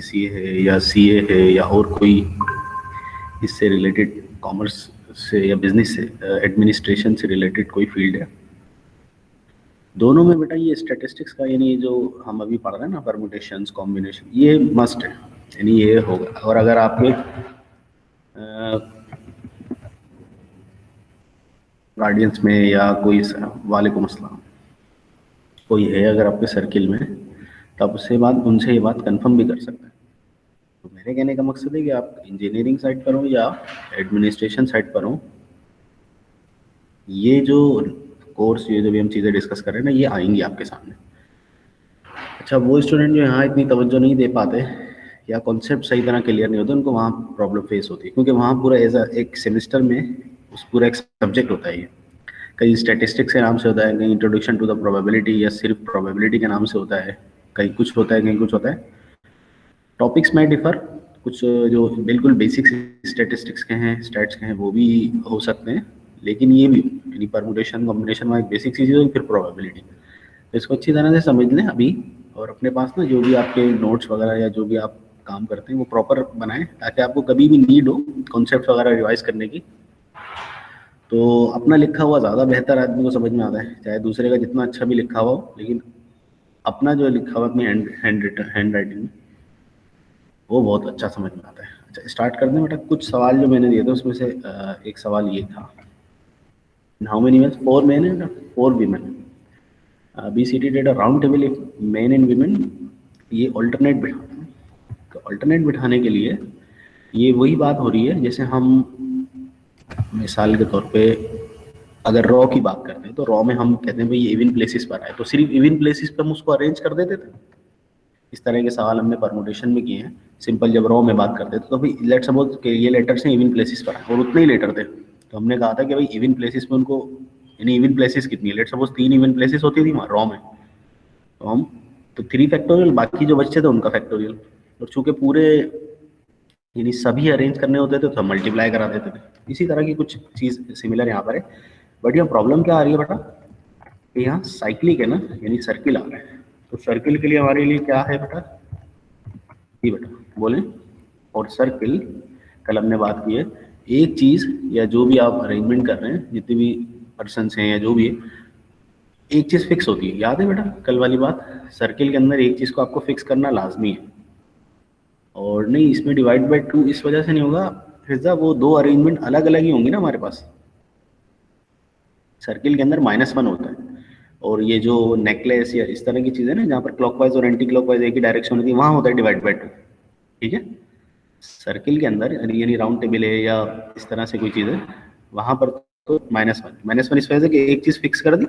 CA है या CA है या और कोई इससे रिलेटेड कॉमर्स से या बिजनेस से एडमिनिस्ट्रेशन से रिलेटेड कोई फील्ड है, दोनों में बेटा ये स्टैटिस्टिक्स का यानी जो हम अभी पढ़ रहे हैं ना परमुटेशंस कॉम्बिनेशन, ये मस्ट है, यानी ये होगा। और अगर आपके गार्डियंस में या कोई वालेकुम अस्सलाम कोई है अगर आपके सर्किल में, तो आप उससे बात उनसे ये बात कंफर्म भी कर सकते हैं। तो मेरे कहने का मकसद है कि आप इंजीनियरिंग साइड पर हो या एडमिनिस्ट्रेशन साइड पर हो, ये जो कोर्स ये जो भी हम चीज़ें डिस्कस कर रहे हैं ना, ये आएंगी आपके सामने। अच्छा, वो स्टूडेंट जो यहाँ इतनी तवज्जो नहीं दे पाते या कॉन्सेप्ट सही तरह क्लियर नहीं होते, उनको वहाँ प्रॉब्लम फेस होती है, क्योंकि वहाँ पूरा एज एक सेमेस्टर में उस पूरा एक सब्जेक्ट होता है ये। कहीं स्टैटिस्टिक्स के नाम से होता है, कहीं इंट्रोडक्शन टू द प्रोबेबिलिटी या सिर्फ प्रोबेबिलिटी के नाम से होता है, कहीं कुछ होता है कहीं कुछ होता है। टॉपिक्स में डिफर, कुछ जो बिल्कुल बेसिक्स स्टैटिस्टिक्स के हैं, स्टैट्स के हैं, वो भी हो सकते हैं, लेकिन ये भी यानी परमुटेशन कॉम्बिनेशन में एक बेसिक चीज़ है, फिर प्रोबेबिलिटी। तो इसको अच्छी तरह से समझ लें अभी, और अपने पास ना जो भी आपके नोट्स वगैरह या जो भी आप काम करते हैं वो प्रॉपर बनाएं, ताकि आपको कभी भी नीड हो कॉन्सेप्ट वगैरह रिवाइज करने की, तो अपना लिखा हुआ ज़्यादा बेहतर आदमी को समझ में आता है, चाहे दूसरे का जितना अच्छा भी लिखा हुआ हो, लेकिन अपना जो लिखा हुआ अपनी हैंड राइटिंग में, वो बहुत अच्छा समझ में आता है। अच्छा, स्टार्ट कर दें बेटा। कुछ सवाल जो मैंने दिए थे उसमें से एक सवाल ये था, how many main, 4 main and 4 women, BCT data round table main and women, ये ऑल्टरनेट बिठाना है। तो ऑल्टरनेट बिठाने के लिए ये वही बात हो रही है, जैसे हम मिसाल के तौर पे अगर रॉ की बात करते हैं, तो रॉ में हम कहते हैं भाई इवन प्लेसेस पर आए, तो सिर्फ इवन प्लेसेस पर हम उसको अरेंज कर देते थे। इस तरह के सवाल हमने परमुटेशन में किए हैं। सिंपल जब रॉ में बात करते थे तो भाई लेट सपोज कि ये लेटर्स हैं इवन प्लेसेस पर आए और उतने ही लेटर थे, तो हमने कहा था कि भाई इवन प्लेसेस में उनको, यानी इवन प्लेसेस कितनी है, लेट सपोज 3 इवन प्लेसेस होती थी वहाँ रॉ में, तो हम तो 3 फैक्टोरियल, बाकी जो बच्चे थे उनका फैक्टोरियल। और चूंकि पूरे यानी सभी अरेंज करने होते थे तो हम मल्टीप्लाई करा देते थे। इसी तरह की कुछ चीज़ सिमिलर यहाँ पर है। बट यहाँ प्रॉब्लम क्या आ रही है बेटा, कि यहाँ साइक्लिक है ना, यानी सर्किल आ रहा है। तो सर्किल के लिए हमारे लिए क्या है बेटा, जी बेटा बोलें। और सर्किल कल हमने बात की है, एक चीज़ या जो भी आप अरेंजमेंट कर रहे हैं, जितने भी पर्सन हैं या जो भी है, एक चीज़ फिक्स होती है। याद है बेटा कल वाली बात, सर्किल के अंदर एक चीज़ को आपको फिक्स करना लाजमी है। और नहीं, इसमें डिवाइड बाय 2 इस वजह से नहीं होगा फिजा, वो दो अरेंजमेंट अलग अलग ही होंगी ना हमारे पास। सर्किल के अंदर -1 होता है, और ये जो नेकलेस या इस तरह की चीज़ें ना जहाँ पर क्लॉकवाइज और एंटी क्लॉकवाइज एक ही डायरेक्शन होती है, वहाँ होता है डिवाइड बाय 2। ठीक है, सर्किल के अंदर यानी राउंड टेबल है या इस तरह से कोई चीज़ है, वहाँ पर तो -1 इस वजह से कि एक चीज़ फिक्स कर दी,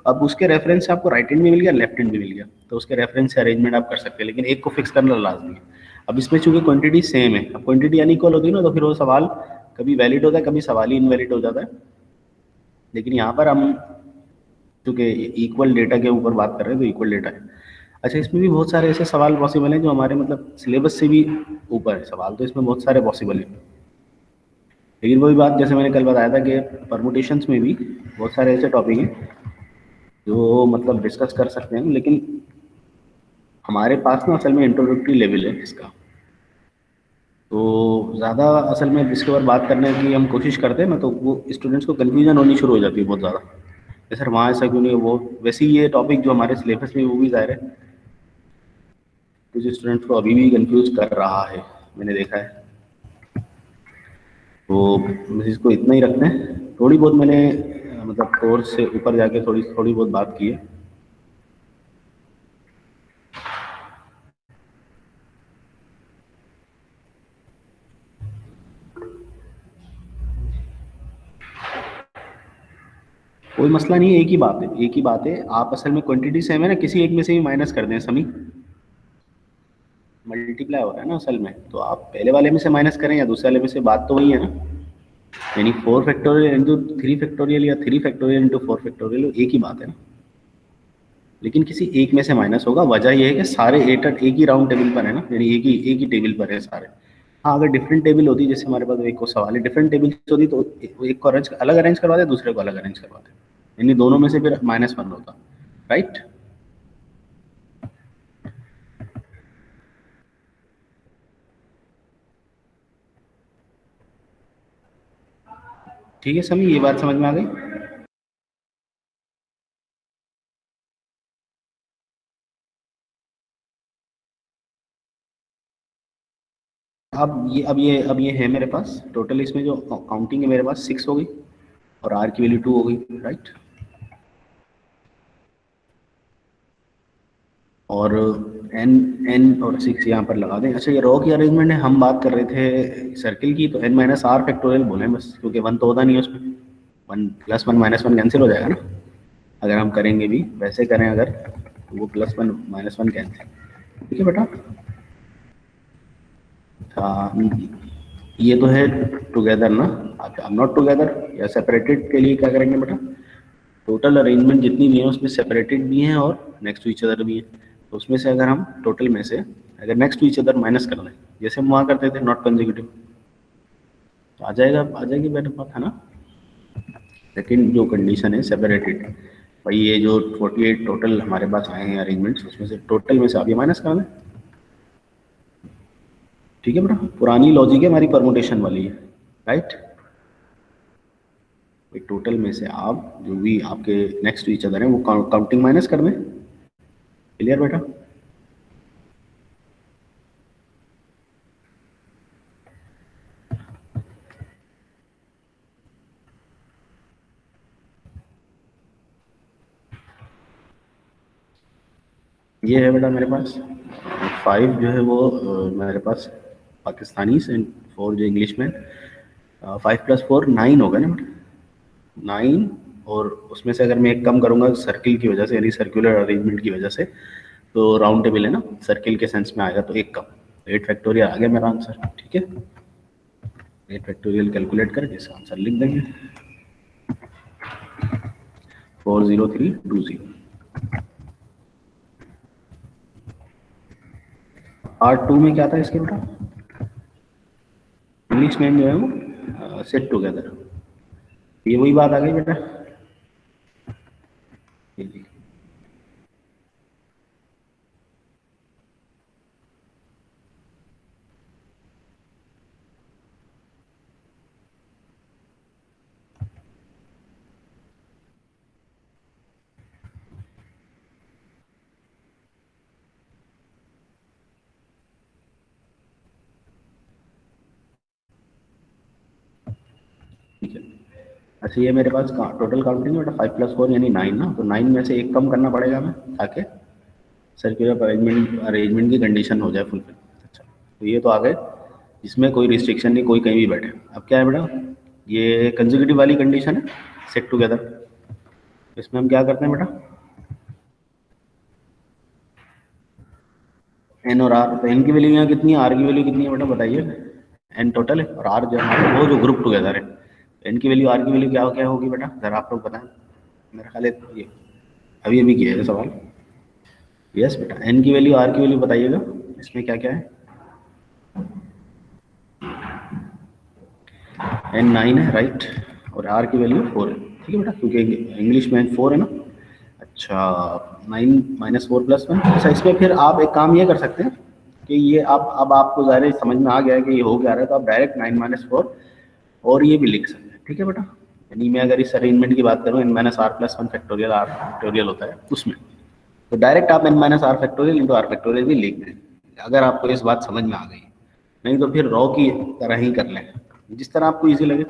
अब उसके रेफरेंस से आपको राइट हैंड भी मिल गया, लेफ्ट हैंड भी मिल गया, तो उसके रेफरेंस से अरेंजमेंट आप कर सकते हैं, लेकिन एक को फिक्स करना लाजमी है। अब इसमें चूंकि क्वांटिटी सेम है, अब क्वांटिटी अनइक्वल होती है ना, तो फिर वो सवाल कभी वैलिड होता है, कभी सवाल ही इनवैलिड हो जाता है। लेकिन यहाँ पर हम चूंकि इक्वल डेटा के ऊपर बात कर रहे हैं तो इक्वल डेटा है। अच्छा, इसमें भी बहुत सारे ऐसे सवाल पॉसिबल हैं जो हमारे मतलब सिलेबस से भी ऊपर है सवाल, तो इसमें बहुत सारे पॉसिबल है। लेकिन वही बात जैसे मैंने कल बताया था कि परमुटेशंस में भी बहुत सारे ऐसे टॉपिक हैं जो मतलब डिस्कस कर सकते हैं, लेकिन हमारे पास ना असल में इंट्रोडक्टरी लेवल है इसका, तो ज़्यादा असल में जिसके ऊपर बात करने की हम कोशिश करते हैं ना, तो वो स्टूडेंट्स को कन्फ्यूजन होनी शुरू हो जाती है बहुत ज़्यादा, कि सर वहाँ ऐसा क्यों नहीं है, वो वैसे ही ये टॉपिक जो हमारे सिलेबस में वो भी ज़ाहिर है कुछ स्टूडेंट्स को अभी भी कंफ्यूज कर रहा है, मैंने देखा है। तो बस इसको इतना ही रखते हैं। थोड़ी बहुत मैंने मतलब कोर्स से ऊपर जाके थोड़ी थोड़ी बहुत बात की है। कोई मसला नहीं है, एक ही बात है, एक ही बात है। आप असल में क्वांटिटी सेम है ना, किसी एक में से भी माइनस कर दें, समी मल्टीप्लाई हो रहा है ना असल में, तो आप पहले वाले में से माइनस करें या दूसरे वाले में से, बात तो वही है ना। यानी 4 फैक्टोरियल इंटू 3 फैक्टोरियल या 3 फैक्टोरियल इंटू 4 फैक्टोरियल, एक ही बात है ना। लेकिन किसी एक में से माइनस होगा, वजह यह है कि सारे एट एक ही राउंड टेबल पर है ना, यानी एक ही टेबल पर है सारे। हाँ, अगर डिफरेंट टेबल होती, जैसे हमारे पास एक को सवाल है, डिफरेंट टेबल होती तो एक को अलग अरेंज करवाते, दूसरे को अलग अरेंज करवाते, यानी दोनों में से फिर -1 होता, राइट। ठीक है समी, ये बात समझ में आ गई। अब ये है मेरे पास टोटल, इसमें जो काउंटिंग है मेरे पास 6 हो गई और आर की वैल्यू 2 हो गई, राइट। और एन एन और 6 यहाँ पर लगा दें। अच्छा, ये रो की अरेंजमेंट है, हम बात कर रहे थे सर्किल की, तो एन माइनस आर फैक्टोरियल बोले बस, क्योंकि वन तो होता नहीं है उसमें, one plus one minus one cancel हो जाएगा ना, अगर हम करेंगे भी वैसे करें अगर, तो वो plus one minus one cancel. ठीक है बेटा। हाँ, ये तो है टुगेदर ना, अब नॉट टुगेदर या सेपरेटेड के लिए क्या करेंगे बेटा, टोटल अरेंजमेंट जितनी भी है उसमें सेपरेटेड भी हैं और नेक्स्ट टू ईच अदर भी है, तो उसमें से अगर हम टोटल में से अगर next to each other minus कर दें, जैसे हम वहाँ करते थे नॉट कंजिक्यूटिव, तो आ जाएगी बेटा बात, है ना। सेकेंड जो कंडीशन है सेपरेटेड, भाई ये जो 48 टोटल हमारे पास आए हैं अरेंजमेंट्स, उसमें से टोटल में से आप ये माइनस कर दें। ठीक है बेटा, पुरानी लॉजिक है हमारी परमुटेशन वाली है, राइट। टोटल में से आप जो भी आपके नेक्स्ट टू ईच अदर हैं वो काउंटिंग माइनस कर दें। क्लियर बेटा। ये है बेटा मेरे पास 5 जो है वो मेरे पास पाकिस्तानी एंड 4 जो इंग्लिश में, 5 + 4 9 होगा ना बेटा, 9। और उसमें से अगर मैं एक कम करूँगा सर्किल की वजह से, यानी सर्कुलर अरेंजमेंट की वजह से, तो राउंड टेबल है ना, सर्किल के सेंस में आएगा, तो एक कम, 8 फैक्टोरियल आ गया मेरा आंसर। ठीक है, 8 फैक्टोरियल कैलकुलेट करके इसका आंसर लिख देंगे, 40320। पार्ट 2 में क्या था इसके बेटा, इंग्लिश में जो है वो सेट टुगेदर, ये वही बात आ गई बेटा। ये देखिए। ठीक है, अच्छा ये मेरे पास टोटल काउंटिंग बेटा 5 + 4 यानी 9 ना, तो 9 में से एक कम करना पड़ेगा हमें, ताकि सर्कुलर अरेंजमेंट की कंडीशन हो जाए फुलफिल। अच्छा, तो ये तो आ गए, इसमें कोई रिस्ट्रिक्शन नहीं, कोई कहीं भी बैठे। अब क्या है बेटा, ये कंजिक्यूटिव वाली कंडीशन है सेट टुगेदर, इसमें हम क्या करते हैं बेटा, एन और आर, तो एन की वैल्यू यहाँ कितनी है, आर की वैल्यू कितनी है बेटा बताइए। एन टोटल है और आर जो हमारा वो जो ग्रुप टुगेदर है, एन की वैल्यू आर की वैल्यू क्या क्या होगी बेटा, जरा आप लोग बताएं। मेरा ख्याल है ये अभी अभी किया है सवाल। यस बेटा, एन की वैल्यू आर की वैल्यू बताइएगा, इसमें क्या क्या है। एन 9 है, राइट, और आर की वैल्यू 4 है। ठीक है बेटा, क्योंकि इंग्लिश में 4 है ना। अच्छा, 9 - 4 + 1। अच्छा, इसमें फिर आप एक काम ये कर सकते हैं कि ये आप, अब आपको ज़ाहिर है समझ में आ गया है कि ये हो क्या रहा है, तो आप डायरेक्ट 9 - 4 और ये भी लिख सकते हैं। ठीक है बेटा, यानी मैं अगर इस अरेंजमेंट की बात करूँ, n - r + 1 factorial r factorial होता है उसमें, तो डायरेक्ट आप n - r factorial into r factorial भी लिख दें, अगर आपको इस बात समझ में आ गई। नहीं तो फिर रॉ की तरह ही कर लें, जिस तरह आपको इजी लगे।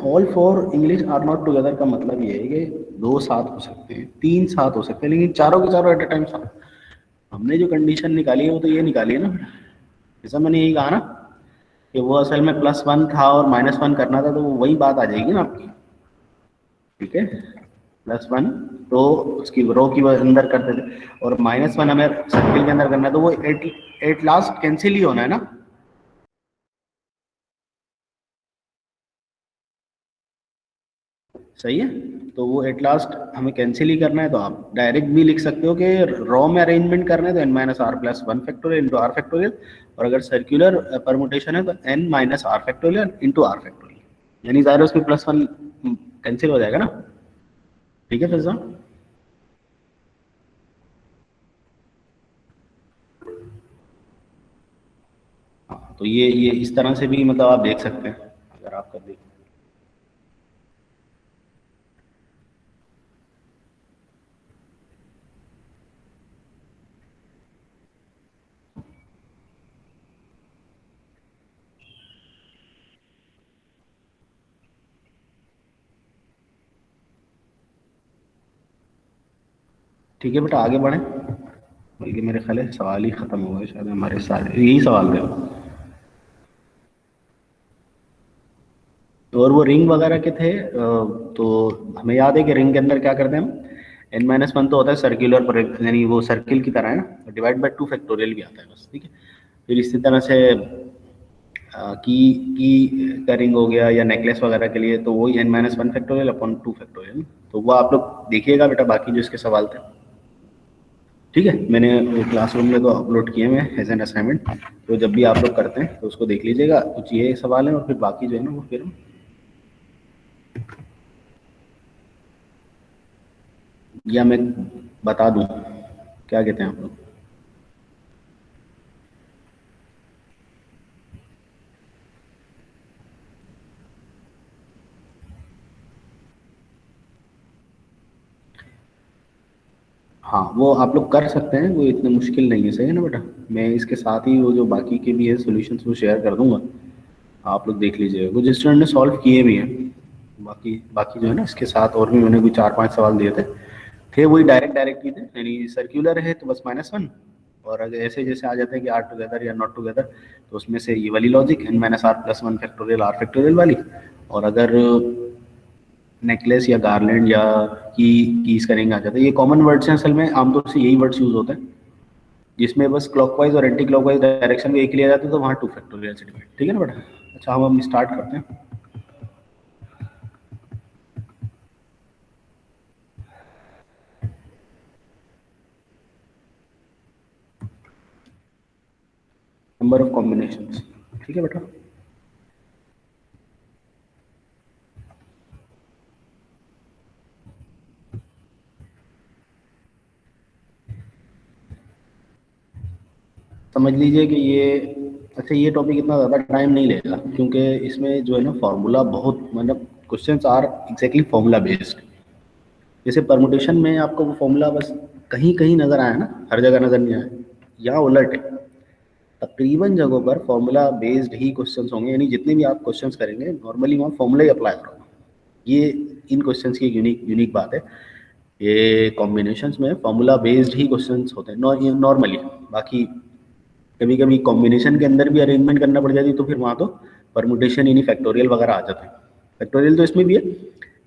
All four English are not together का मतलब ये है कि दो साथ हो सकते हैं, तीन साथ हो सकते हैं, लेकिन चारों के चारों एट अ टाइम साथ। हमने जो कंडीशन निकाली है वो तो ये निकाली है ना, जैसा मैंने यही कहा ना कि वो असल में +1 था और -1 करना था, तो वो वही बात आ जाएगी ना आपकी। ठीक है, +1 तो उसकी रो की अंदर करते थे, और -1 हमें सर्किल के अंदर करना है, तो वो एट लास्ट कैंसिल ही होना है ना। सही है, तो वो एट लास्ट हमें कैंसिल ही करना है, तो आप डायरेक्ट भी लिख सकते हो कि रॉ में अरेंजमेंट करना है तो n - r + 1 factorial into r factorial, और अगर सर्कुलर परमुटेशन है तो n - r factorial into r factorial, यानी ज़ाहिर है उसमें +1 कैंसिल हो जाएगा ना। ठीक है फिजा। तो ये इस तरह से भी मतलब आप देख सकते हैं अगर आप कर देखें। ठीक है बेटा, आगे बढ़ें, बल्कि मेरे ख्याल है सवाल ही ख़त्म हो गए शायद, हमारे सारे यही सवाल थे। और वो रिंग वगैरह के थे, तो हमें याद है कि रिंग के अंदर क्या करते हैं हम, n-1 तो होता है सर्कुलर पर, यानी वो सर्किल की तरह है ना, डिवाइड बाय 2 फैक्टोरियल भी आता है बस, ठीक है। फिर इसी तरह से की का रिंग हो गया या नेकलेस वगैरह के लिए, तो वही n-1 फैक्टोरियल अपॉन 2 फैक्टोरियल। तो वो आप लोग देखिएगा बेटा, बाकी जो इसके सवाल थे, ठीक है, मैंने क्लासरूम में तो अपलोड किए हैं एज एन असाइनमेंट, तो जब भी आप लोग करते हैं तो उसको देख लीजिएगा, कुछ ये सवाल है और फिर बाकी जो है ना वो फिर या मैं बता दूं, क्या कहते हैं आप लोग? हाँ, वो आप लोग कर सकते हैं, वो इतना मुश्किल नहीं है, सही है ना बेटा। मैं इसके साथ ही वो जो बाकी के भी है सॉल्यूशंस वो शेयर कर दूंगा, आप लोग देख लीजिएगा, कुछ स्टूडेंट ने सॉल्व किए भी हैं। बाकी बाकी जो है ना इसके साथ और भी मैंने कोई 4-5 सवाल दिए थे वही डायरेक्ट ही थे, यानी सर्क्यूलर है तो बस -1, और अगर ऐसे जैसे आ जाते हैं कि आर टुगेदर या नॉट टुगेदर, तो उसमें से ये वाली logic n-r+1 factorial r factorial वाली, और अगर नेकलेस या गार्लैंड या कीज करेंगे आ जाता है। ये कॉमन वर्ड्स हैं, असल में आमतौर से यही वर्ड्स यूज होते हैं, जिसमें बस क्लॉकवाइज और एंटी क्लॉकवाइज डायरेक्शन में एक लिया जाता है, तो वहाँ 2 फैक्टोरियल से डिवाइड, ठीक है ना बेटा। अच्छा, हम स्टार्ट करते हैं। नंबर ऑफ कॉम्बिनेशंस, ठीक है बेटा। समझ लीजिए कि ये, अच्छा ये टॉपिक इतना ज़्यादा टाइम नहीं लेगा, क्योंकि इसमें जो है ना फार्मूला बहुत, मतलब questions are exactly formula based. जैसे परमुटेशन में आपको वो फार्मूला बस कहीं कहीं नज़र आया ना, हर जगह नज़र नहीं आया, यहाँ उलट है, तकरीबन जगहों पर फार्मूला बेस्ड ही क्वेश्चंस होंगे, यानी जितने भी आप क्वेश्चंस करेंगे नॉर्मली वहाँ फार्मूला ही अप्लाई करो। ये इन क्वेश्चंस की एक यूनिक बात है, ये कॉम्बिनेशंस में फार्मूला बेस्ड ही क्वेश्चंस होते हैं नॉर्मली। बाकी कभी कभी कॉम्बिनेशन के अंदर भी अरेंजमेंट करना पड़ जाती है, तो फिर वहाँ तो परमुटेशन यानी फैक्टोरियल वगैरह आ जाते हैं। फैक्टोरियल तो इसमें भी है,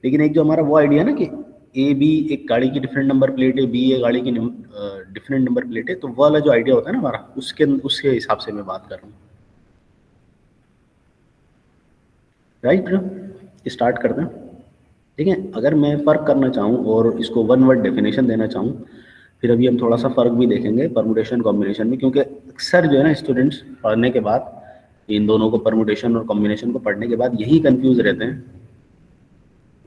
लेकिन एक जो हमारा वो आइडिया ना कि ए बी एक गाड़ी की डिफरेंट नंबर प्लेट है, बी ए गाड़ी की डिफरेंट नंबर प्लेट है, तो वो वाला जो आइडिया होता है ना हमारा, उसके हिसाब से मैं बात कर रहा हूँ, राइट। स्टार्ट करते हैं, ठीक है। अगर मैं फ़र्क करना चाहूँ और इसको वन वर्ड डेफिनेशन देना चाहूँ, फिर अभी हम थोड़ा सा फ़र्क भी देखेंगे परमुटेशन कॉम्बिनेशन में, क्योंकि अक्सर जो है ना स्टूडेंट्स पढ़ने के बाद, इन दोनों को परमुटेशन और कॉम्बिनेशन को पढ़ने के बाद यही कंफ्यूज रहते हैं,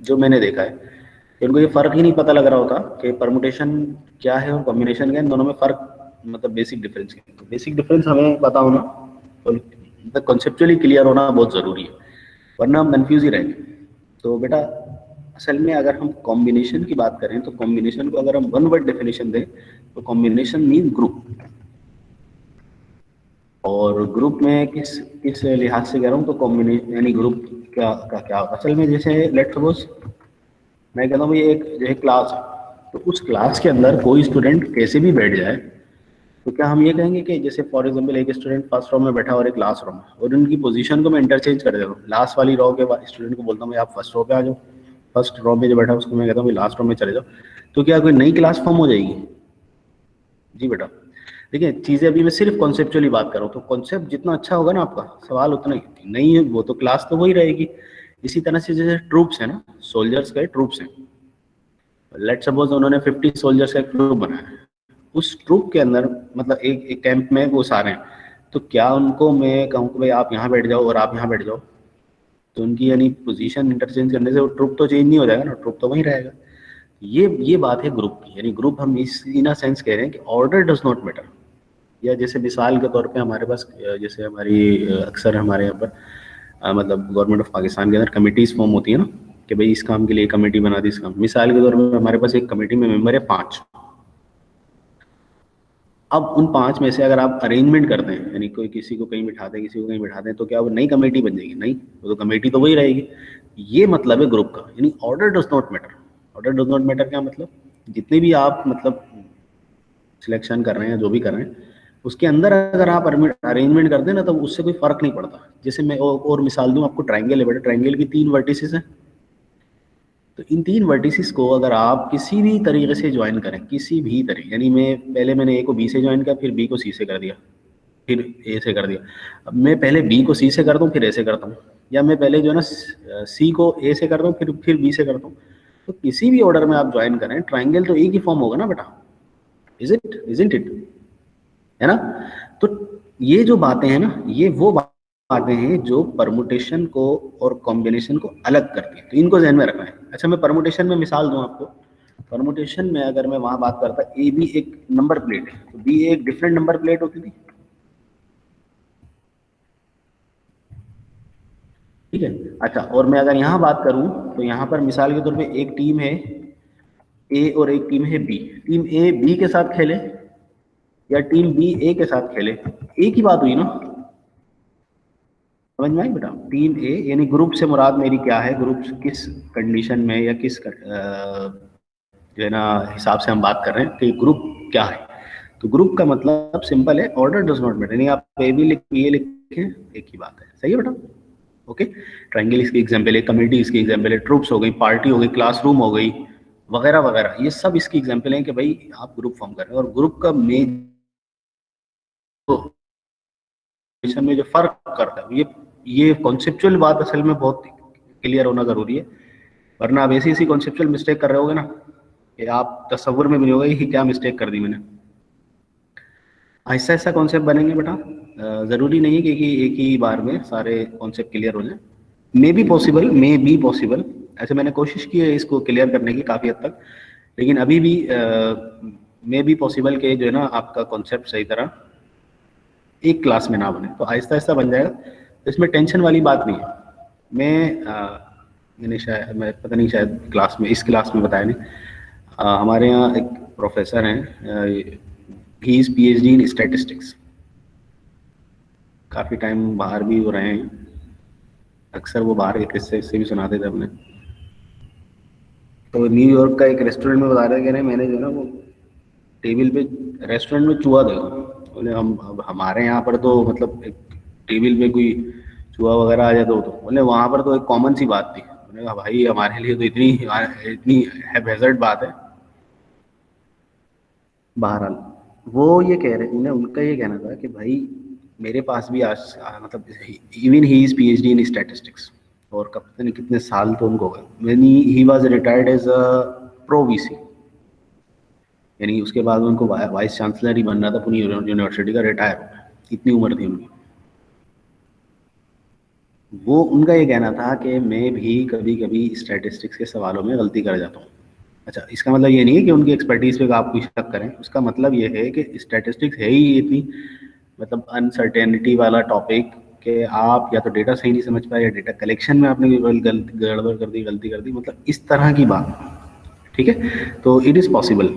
जो मैंने देखा है कि उनको ये फ़र्क ही नहीं पता लग रहा होता कि परमुटेशन क्या है और कॉम्बिनेशन क्या है, इन दोनों में फ़र्क, मतलब बेसिक डिफरेंस क्या है। तो बेसिक डिफरेंस हमें पता होना, मतलब कॉन्सेप्चुअली क्लियर होना बहुत ज़रूरी है, वरना हम कन्फ्यूज ही रहेंगे। तो बेटा असल में अगर हम कॉम्बिनेशन की बात करें, तो कॉम्बिनेशन को अगर हम वन वर्ड डेफिनेशन दें, तो कॉम्बिनेशन मीन ग्रुप। और ग्रुप में किस किस लिहाज से कह रहा हूँ, तो कॉम्बिनेशन यानी ग्रुप क्या क्या होता है असल में। जैसे लेट्स सपोज मैं कहता हूँ भाई एक जो है क्लास है, तो उस क्लास के अंदर कोई स्टूडेंट कैसे भी बैठ जाए, तो क्या हम ये कहेंगे कि जैसे फॉर एग्जांपल एक स्टूडेंट फर्स्ट रो में बैठा और एक लास्ट रो में, और उनकी पोजीशन को मैं इंटरचेंज कर देता हूँ, लास्ट वाली रो के स्टूडेंट को बोलता हूँ भाई आप फर्स्ट रो पे आ जाओ, फर्स्ट रो में जो बैठा उसको मैं कहता हूँ भाई लास्ट रो में चले जाओ, तो क्या कोई नई क्लास फॉर्म हो जाएगी? जी बेटा, देखिए चीज़ें अभी मैं सिर्फ कॉन्सेप्चुअली बात कर रहा हूँ, तो कॉन्सेप्ट जितना अच्छा होगा ना आपका, सवाल उतना ही, नहीं है वो तो क्लास तो वही रहेगी। इसी तरह से जैसे ट्रूप्स है ना, सोल्जर्स के ट्रूप्स हैं, लेट सपोज उन्होंने 50 सोल्जर्स का एक ग्रुप बनाया है, उस ट्रुप के अंदर मतलब एक कैंप में वो सारे हैं, तो क्या उनको मैं कहूँ कि भाई आप यहाँ बैठ जाओ और आप यहाँ बैठ जाओ, तो उनकी यानी पोजीशन इंटरचेंज करने से वो ट्रुप तो चेंज नहीं हो जाएगा ना, ट्रुप तो वहीं रहेगा। ये बात है ग्रुप की, यानी ग्रुप हम इस इन सेंस कह रहे हैं कि ऑर्डर डज नॉट मैटर, या जैसे मिसाल के तौर पे हमारे पास जैसे हमारी अक्सर हमारे यहाँ पर मतलब गवर्नमेंट ऑफ पाकिस्तान के अंदर कमेटीज फॉर्म होती है ना, कि भाई इस काम के लिए कमेटी बना दी, इस काम, मिसाल के तौर पे हमारे पास एक कमेटी में मेंबर है 5। अब उन 5 में से अगर आप अरेंजमेंट करते हैं, यानी कोई किसी को कहीं बिठाते हैं, किसी को कहीं बिठाते हैं, तो क्या वो नई कमेटी बन जाएगी? नहीं, वो तो कमेटी तो वही रहेगी। ये मतलब है ग्रुप का, यानी order does not matter. Order does not matter क्या मतलब? जितने भी आप मतलब सिलेक्शन कर रहे हैं, जो भी कर रहे हैं, उसके अंदर अगर आप अरेंजमेंट करते हैं ना, तो उससे कोई फर्क नहीं पड़ता। जैसे मैं और मिसाल दूं आपको, ट्रायंगल है बेटा, ट्रायंगल की 3 वर्टिसेस हैं। तो इन 3 वर्टिसेस को अगर आप किसी भी तरीके से ज्वाइन करें, किसी भी तरीके, यानी मैंने ए को बी से ज्वाइन किया, फिर बी को सी से कर दिया, फिर ए से कर दिया। अब मैं पहले बी को सी से कर दूं, फिर ए से करता हूँ, या मैं पहले जो है ना सी को ए से करता हूँ, फिर बी से करता हूँ। तो किसी भी ऑर्डर में आप ज्वाइन करें, ट्राइंगल तो एक ही फॉर्म होगा ना बेटा। Isn't it? है ना? तो ये जो बातें हैं ना, ये वो बातें हैं जो परमुटेशन को और कॉम्बिनेशन को अलग करती है, तो इनको ध्यान में रखना है। अच्छा, मैं परमुटेशन में मिसाल दूं आपको। परमुटेशन में अगर मैं वहां बात करता, ए बी एक नंबर प्लेट है, तो बी एक डिफरेंट नंबर प्लेट होती थी, ठीक है। अच्छा, और मैं अगर यहाँ बात करूं, तो यहाँ पर मिसाल के तौर पे एक टीम है ए और एक टीम है बी। टीम ए बी के साथ खेले या टीम बी ए के साथ खेले, एक ही बात हुई ना। समझ में आई बेटा? टीम ए यानी ग्रुप से मुराद मेरी क्या है, ग्रुप किस कंडीशन में या किस जो है ना हिसाब से हम बात कर रहे हैं कि ग्रुप क्या है। तो ग्रुप का मतलब सिंपल है, ऑर्डर डज नॉट मैटर, यानी आप ए बी ये लिखें, एक ही बात है। सही है बेटा? ओके। ट्रायंगल इसकी एग्जांपल है, कमेटी इसकी एग्जांपल है, ट्रूप्स हो गई, पार्टी हो गई, क्लासरूम हो गई, वगैरह वगैरह, ये सब इसकी एग्जांपल है कि भाई आप ग्रुप फॉर्म कर रहे हैं। और ग्रुप का मेन में जो फर्क करता है, ये कॉन्सेप्चुअल बात असल में बहुत क्लियर होना जरूरी है, वरना आप ऐसी ऐसी कॉन्सेप्चुअल मिस्टेक कर रहे होगे ना कि आप तस्वुर में भी नहीं होगा कि क्या मिस्टेक कर दी मैंने। ऐसा ऐसा कॉन्सेप्ट बनेंगे बेटा, जरूरी नहीं है कि एक ही बार में सारे कॉन्सेप्ट क्लियर हो जाए। मे बी पॉसिबल, ऐसे मैंने कोशिश की है इसको क्लियर करने की काफ़ी हद तक, लेकिन अभी भी मे बी पॉसिबल के जो है ना आपका कॉन्सेप्ट सही तरह एक क्लास में ना बने, तो आहिस्ता आहिस्ता बन जाएगा, तो इसमें टेंशन वाली बात नहीं है। मैंने शायद, मैं पता नहीं, शायद क्लास में, इस क्लास में बताया नहीं, हमारे यहाँ एक प्रोफेसर हैं, he is PhD in statistics, काफ़ी टाइम बाहर भी हो रहे हैं, अक्सर वो बाहर के किस्से भी सुनाते थे अपने। तो न्यूयॉर्क का एक रेस्टोरेंट में बता रहे कि नहीं, मैंने जो ना वो टेबल पे रेस्टोरेंट में चूहा देखा। बोले हम, अब हमारे यहाँ पर तो मतलब एक टेबल पे कोई चूहा वगैरह आ जाए तो बोले वहाँ पर तो एक कॉमन सी बात थी। मैंने कहा भाई हमारे लिए तो इतनी इतनी हैज़र्ड बात है। बहरहाल वो ये कह रहे, उन्हें उनका ये कहना था कि भाई मेरे पास भी आज मतलब even he is PhD in statistics, और कब पता नहीं कितने साल तो उनको हो गए। यानी he was retired as a pro VC, यानी उसके बाद उनको वाइस चांसलर ही बनना था पुणे यूनिवर्सिटी का, रिटायर हो गया, इतनी उम्र थी उनकी। वो उनका ये कहना था कि मैं भी कभी कभी स्टैटिस्टिक्स के सवालों में गलती कर जाता हूँ। अच्छा, इसका मतलब ये नहीं है कि उनकी एक्सपर्टीज पे आप कोई शक करें, उसका मतलब ये है कि स्टैटिस्टिक्स है ही इतनी मतलब अनसर्टेनिटी वाला टॉपिक कि आप या तो डेटा सही नहीं समझ पाए, या डेटा कलेक्शन में आपने गड़बड़ कर दी, गलती कर दी, मतलब इस तरह की बात। ठीक है, तो इट इज़ पॉसिबल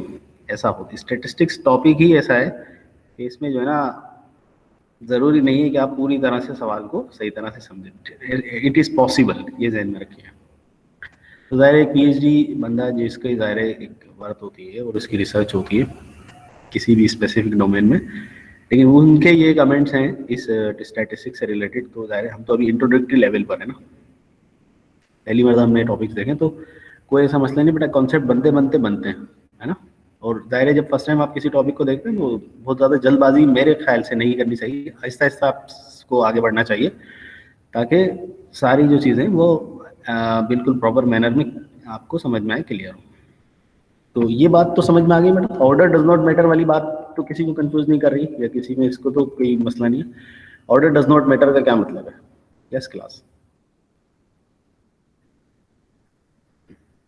ऐसा हो। स्टैटिस्टिक्स टॉपिक ही ऐसा है कि इसमें जो है ना ज़रूरी नहीं है कि आप पूरी तरह से सवाल को सही तरह से समझें। इट इज़ पॉसिबल, ये ध्यान में रखिए। तो ज़ाहिर एक PhD बंदा जिसके ज़ाहिर एक वर्थ होती है और उसकी रिसर्च होती है किसी भी स्पेसिफिक डोमेन में, लेकिन उनके ये कमेंट्स हैं इस स्टैटिस्टिक्स से रिलेटेड, तो ज़ाहिर हम तो अभी इंट्रोडक्टरी लेवल पर है ना, पहली बार हमने टॉपिक्स देखें, तो कोई ऐसा मसला नहीं बेटा, कॉन्सेप्ट बनते हैं, है ना। और ज़ाहिर है जब फर्स्ट टाइम आप किसी टॉपिक को देखते हैं तो बहुत ज़्यादा जल्दबाजी मेरे ख्याल से नहीं करनी चाहिए, आहिस्ता आहिस्ता आपको आगे बढ़ना चाहिए, ताकि सारी जो चीज़ें वो बिल्कुल प्रॉपर मैनर में आपको समझ में आए, क्लियर हो। तो ये बात तो समझ में आ गई बेटा, ऑर्डर डज नॉट मैटर वाली बात तो किसी को कंफ्यूज नहीं कर रही, या किसी में इसको तो कोई मसला नहीं है। ऑर्डर डज नॉट मैटर का क्या मतलब है? Yes class.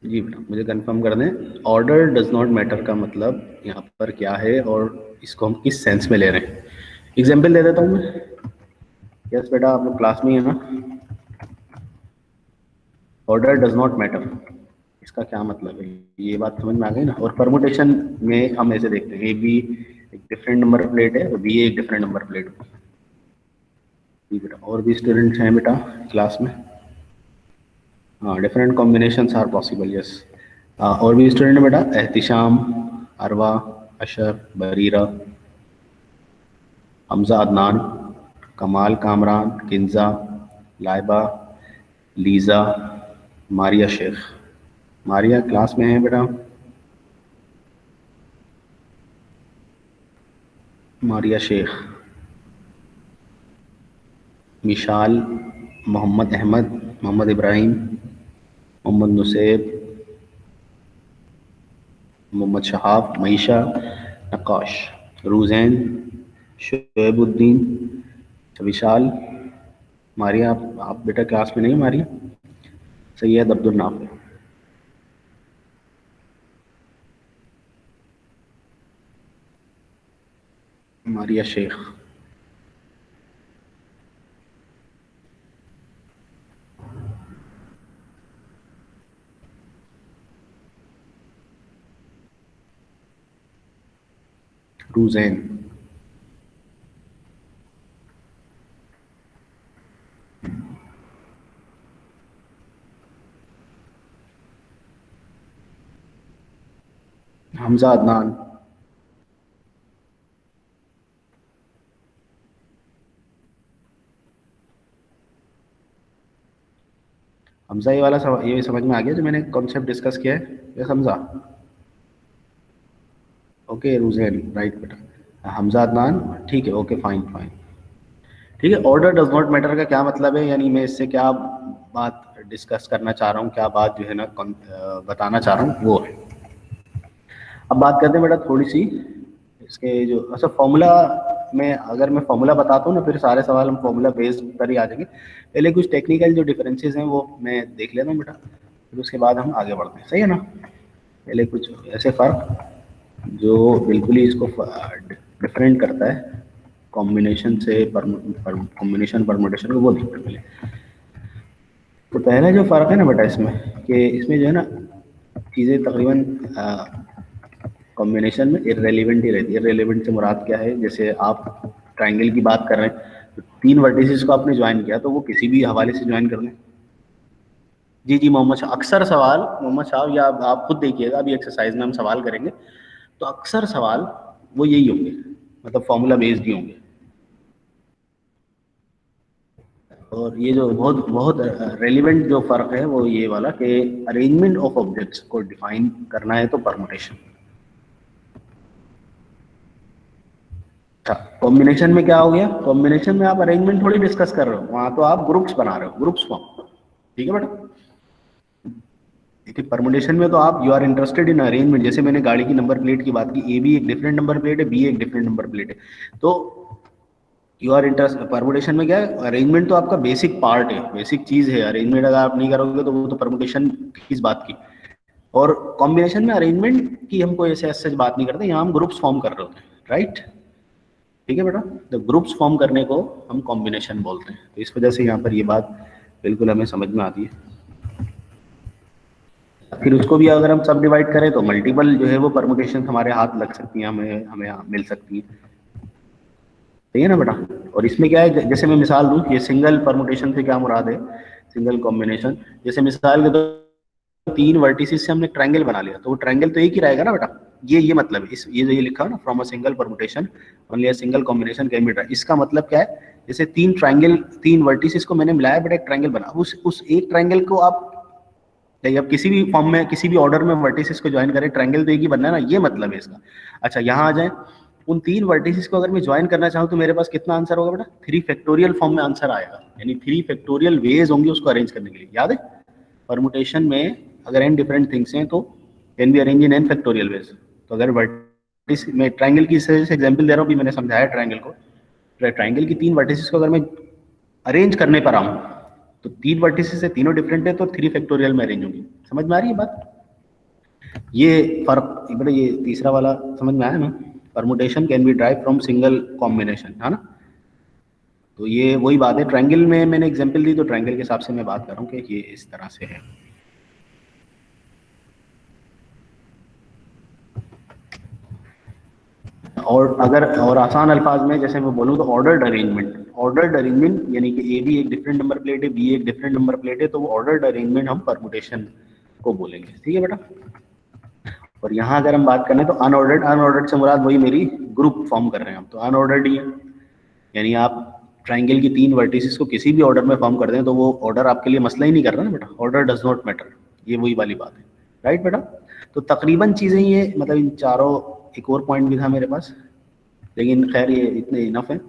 जी बेटा, मुझे कंफर्म कर दें, ऑर्डर डज नॉट मैटर का मतलब यहाँ पर क्या है और इसको हम किस सेंस में ले रहे हैं। एग्जाम्पल दे देता हूँ मैं। यस बेटा, आप लोग क्लास में ही है ना। ऑर्डर डज नॉट मैटर, इसका क्या मतलब है, ये बात समझ में आ गई ना। और परमुटेशन में हम ऐसे देखते हैं, ए बी एक डिफरेंट नंबर प्लेट है और बी एक डिफरेंट नंबर प्लेट है। जी बेटा, और भी स्टूडेंट्स हैं बेटा क्लास में? हाँ, different combinations are possible, yes. और भी स्टूडेंट है बेटा? एहतिशाम, अरवा, अशर, बरीरा, हमजा अदनान, कमाल कामरान, किंजा, लाइबा, लीज़ा, मारिया शेख। मारिया क्लास में है बेटा? मारिया शेख, मिशाल, मोहम्मद अहमद, मोहम्मद इब्राहिम, मोहम्मद नुसैब, मोहम्मद शहाब, मईशा, नक्काश, रूज़ैन, शुएबुद्दीन, विशाल। मारिया, आप बेटा क्लास में नहीं? मारिया, सैयद अब्दुल नाफिर। मारिया शेख, रूज़ैन, हमजा अदनान, हमजा। ये वाला ये समझ में आ गया जो मैंने कॉन्सेप्ट डिस्कस किया है, ये समझा? ओके, रूज़ैन राइट बेटा। हमजा अदनान, ठीक है, ओके फाइन फाइन। ठीक है, ऑर्डर डज नॉट मैटर का क्या मतलब है, यानी मैं इससे क्या बात डिस्कस करना चाह रहा हूँ, क्या बात जो है ना बताना चाह रहा हूँ वो है। अब बात करते हैं बेटा थोड़ी सी इसके जो, अच्छा फॉर्मूला में, अगर मैं फॉर्मूला बताता हूँ ना फिर सारे सवाल हम फॉर्मूला बेस्ड पर ही आ जाएंगे। पहले कुछ टेक्निकल जो डिफरेंसेस हैं वो मैं देख लेता हूँ बेटा, फिर उसके बाद हम आगे बढ़ते हैं, सही है ना। पहले कुछ ऐसे फर्क जो बिल्कुल ही इसको डिफरेंट करता है कॉम्बिनेशन से, कॉम्बिनेशन परमुटेशन को, वो देखते हैं पहले। तो पहला जो फ़र्क है ना बेटा इसमें, कि इसमें जो है ना चीज़ें तकरीबन कॉम्बिनेशन में इररेलेवेंट ही रहती है। इररेलेवेंट से मुराद क्या है, जैसे आप ट्राइंगल की बात कर रहे हैं तो तीन वर्टिसेस को आपने ज्वाइन किया तो वो किसी भी हवाले से ज्वाइन कर दें। जी जी मोहम्मद शाह, अक्सर सवाल मोहम्मद शाह, या आप खुद देखिएगा अभी एक्सरसाइज में हम सवाल करेंगे तो अक्सर सवाल वो यही होंगे, मतलब फॉर्मूला बेस्ड ही होंगे। और ये जो बहुत बहुत रेलिवेंट जो फर्क है वो ये वाला कि अरेंजमेंट ऑफ ऑब्जेक्ट्स को डिफाइन करना है तो परमुटेशन। अच्छा, कॉम्बिनेशन में क्या हो गया, कॉम्बिनेशन में आप अरेंजमेंट थोड़ी डिस्कस कर रहे हो, वहां तो आप ग्रुप्स बना रहे हो, ग्रुप्स फॉर्म। ठीक है बेटा। देखिए परमुटेशन में तो आप you are interested in arrangement, जैसे मैंने गाड़ी की नंबर प्लेट की बात की, ए बी एक डिफरेंट नंबर प्लेट है, बी एक डिफरेंट नंबर प्लेट है, तो यू आर इंटरेस्ट। परमुटेशन में क्या है, अरेंजमेंट तो आपका बेसिक पार्ट है, बेसिक चीज है, अरेंजमेंट अगर आप नहीं करोगे तो वो तो परमुटेशन किस बात की। और कॉम्बिनेशन में अरेंजमेंट की हम कोई ऐसे सच बात नहीं करते, यहाँ हम ग्रुप्स फॉर्म कर रहे होते हैं, राइट। ठीक है बेटा, तो ग्रुप्स फॉर्म करने को हम कॉम्बिनेशन बोलते हैं, तो इस वजह से यहाँ पर ये बात बिल्कुल हमें समझ में आती है। फिर उसको भी अगर हम सब डिवाइड करें तो मल्टीपल जो है वो परमुटेशन हमारे हाथ लग सकती हैं, हमें हमें मिल सकती है, सही है ना बेटा। और इसमें क्या है, जैसे मैं मिसाल दूं, ये सिंगल परमुटेशन से क्या मुराद है, सिंगल कॉम्बिनेशन, जैसे मिसाल के तो तीन वर्टिसेस से हमने ट्रायंगल बना लिया तो वो ट्रायंगल तो एक ही रहेगा ना बेटा। ये मतलब इस ये जो ये लिखा है ना, from a single permutation only a single combination can be drive, इसका मतलब क्या है, जैसे तीन ट्रायंगल, तीन वर्टिसेस को मैंने मिलाया बेटा, एक ट्रायंगल बना, उस एक ट्रायंगल को आप देखिए, अब किसी भी फॉर्म में किसी भी ऑर्डर में वर्टिसेस को ज्वाइन करें, ट्रायंगल तो एक ही बनना है ना, ये मतलब है इसका। अच्छा यहाँ आ जाए, उन तीन वर्टिसेस को अगर मैं ज्वाइन करना चाहूँ तो मेरे पास कितना आंसर होगा बेटा, 3 फैक्टोरियल फॉर्म में आंसर आएगा, यानी 3 फैक्टोरियल वेज होंगे उसको अरेंज करने के लिए, याद है। परमुटेशन में अगर n डिफरेंट थिंग्स हैं तो can be arrange in n factorial veg. तो अगर वर्टिस में ट्रायंगल की से एग्जांपल दे रहा हूँ, अभी मैंने समझाया ट्रायंगल को, ट्रायंगल की तीन वर्टिसेस को अगर मैं अरेंज करने पर आऊँ तो तीन वर्टिसेस है, तीनों डिफरेंट है तो 3 फैक्टोरियल में अरेंज होंगी, समझ में आ रही है बात। ये फर्क बेटा, ये तीसरा वाला समझ में आया ना, permutation can be drive from single combination, है ना। तो ये वही बात है, ट्रायंगल में मैंने एग्जांपल दी तो ट्रायंगल के हिसाब से मैं बात कर रहा हूँ कि ये इस तरह से है। और अगर और आसान अल्फाज में जैसे मैं बोलूँ तो ऑर्डर्ड अरेंजमेंट यानी कि ए भी एक डिफरेंट नंबर प्लेट है, बी एक डिफरेंट नंबर प्लेट है, तो वो ऑर्डर्ड अरेंजमेंट हम परमुटेशन को बोलेंगे, ठीक है बेटा। और यहाँ अगर हम बात करें तो अनऑर्डर्ड से मुराद वही मेरी ग्रुप फॉर्म कर रहे हैं हम, तो अनऑर्डर्ड ही है। यानी आप ट्राइंगल की 3 वर्टिसेस को किसी भी ऑर्डर में फॉर्म कर दें तो वो ऑर्डर आपके लिए मसला ही नहीं कर रहा ना बेटा, ऑर्डर डज नॉट मैटर, ये वही वाली बात है, राइट बेटा। तो तकरीबन चीज़ें ये मतलब इन चारों, एक और पॉइंट भी था मेरे पास लेकिन खैर ये इतने इनफ है।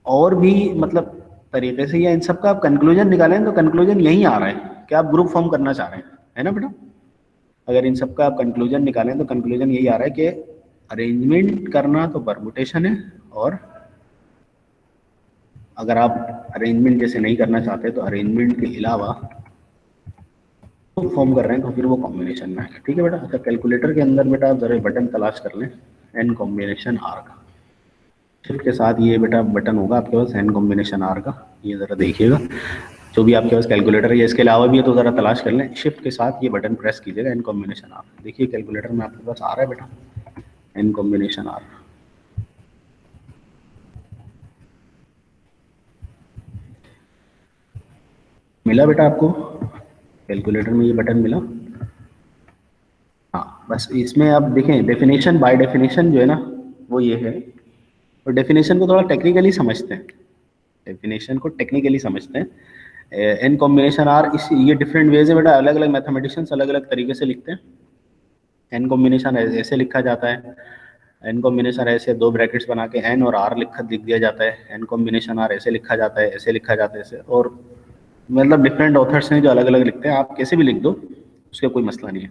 और भी मतलब तरीके से या इन सब का आप कंक्लूजन निकालें तो कंक्लूजन यही आ रहा है कि आप ग्रुप फॉर्म करना चाह रहे हैं, है ना बेटा। अगर इन सब का आप कंक्लूजन निकालें तो कंक्लूजन यही आ रहा है कि अरेंजमेंट करना तो परमुटेशन है, और अगर आप अरेंजमेंट जैसे नहीं करना चाहते तो अरेंजमेंट के अलावा फॉर्म कर रहे हैं तो फिर वो कॉम्बिनेशन में आएगा, ठीक है बेटा। अच्छा कैलकुलेटर के अंदर बेटा आप जरा बटन तलाश कर लें, एन कॉम्बिनेशन आर का, शिफ्ट के साथ ये बेटा बटन होगा आपके पास एन कॉम्बिनेशन आर का, ये ज़रा देखिएगा जो भी आपके पास कैलकुलेटर है, इसके अलावा भी है तो ज़रा तलाश कर लें। शिफ्ट के साथ ये बटन प्रेस कीजिएगा, एन कॉम्बिनेशन आर, देखिए कैलकुलेटर में आपके पास आ रहा है बेटा एन कॉम्बिनेशन आर। मिला बेटा आपको कैलकुलेटर में ये बटन मिला? हाँ बस इसमें आप देखें डेफिनेशन बाय डेफिनेशन जो है ना वो ये है, और डेफिनेशन को थोड़ा टेक्निकली समझते हैं, डेफिनेशन को टेक्निकली समझते हैं। एन कॉम्बिनेशन आर इस ये डिफरेंट वेज है बेटा, अलग अलग मैथमेटिशियंस अलग अलग तरीके से लिखते हैं। एन कॉम्बिनेशन ऐसे लिखा जाता है, एन कॉम्बिनेशन ऐसे दो ब्रैकेट्स बना के एन और आर लिख दिया जाता है, एन कॉम्बिनेशन आर ऐसे लिखा जाता है, ऐसे लिखा जाता है ऐसे, और मतलब डिफरेंट ऑथर्स हैं जो अलग अलग लिखते हैं, आप कैसे भी लिख दो उसका कोई मसला नहीं है।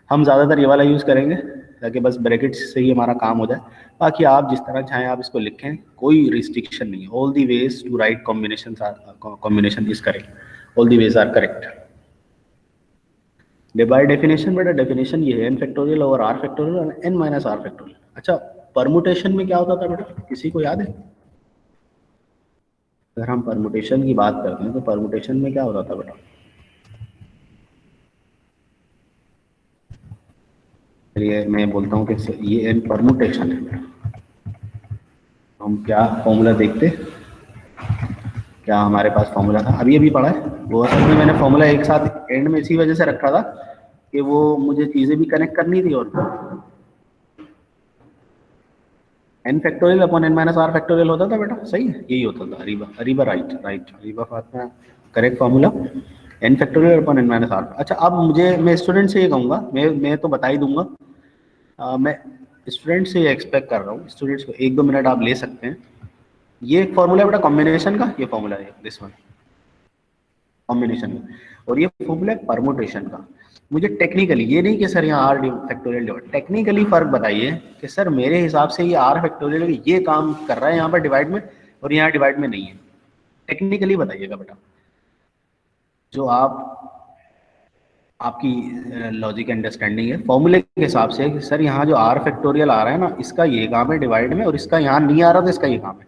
हम ज़्यादातर ये वाला यूज़ करेंगे ताकि बस ब्रैकेट्स से ही हमारा काम हो जाए, बाकी आप जिस तरह चाहें आप इसको लिखें, कोई रिस्ट्रिक्शन नहीं है। All the ways to write combination is correct, all the ways are correct. By definition बेटा डेफिनेशन ये है n factorial over r factorial और एन माइनस आर फैक्टोरियल। अच्छा परमुटेशन में क्या होता था बेटा, किसी को याद है? अगर हम परमुटेशन की बात करते हैं तो परमुटेशन में क्या होता था बेटा? चलिए मैं बोलता हूँ कि ये एन परमुटेशन है। हम क्या फॉर्मूला देखते, क्या हमारे पास फॉर्मूला था, अभी अभी पढ़ा है वो, असल में मैंने फॉर्मूला एक साथ एंड में इसी वजह से रखा था कि वो मुझे चीज़ें भी कनेक्ट करनी थी, और n factorial upon n minus r factorial होता था बेटा, सही है यही होता था। Areeba Areeba right right, Areeba Fatima correct formula, n factorial upon n minus r. अच्छा अब मुझे, मैं स्टूडेंट से ये कहूँगा, मैं तो बता ही दूंगा, मैं स्टूडेंट से ये एक्सपेक्ट कर रहा हूँ, स्टूडेंट्स को 1-2 मिनट आप ले सकते हैं। ये एक फॉर्मूला है बेटा कॉम्बिनेशन का, ये फॉर्मूला है दिस वन कॉम्बिनेशन का, और ये फॉर्मूला है परमुटेशन का। मुझे टेक्निकली ये नहीं कि सर यहाँ आर फैक्टोरियल डिवाइड, टेक्निकली फर्क बताइए कि सर मेरे हिसाब से ये आर फैक्टोरियल ये काम कर रहा है यहाँ पर डिवाइड में, और यहाँ डिवाइड में नहीं है, टेक्निकली बताइएगा बेटा, जो आपकी लॉजिक अंडरस्टैंडिंग है फॉर्मूले के हिसाब से कि सर यहाँ जो आर फैक्टोरियल आ रहा है ना इसका ये काम है डिवाइड में, और इसका यहाँ नहीं आ रहा तो इसका ये काम है।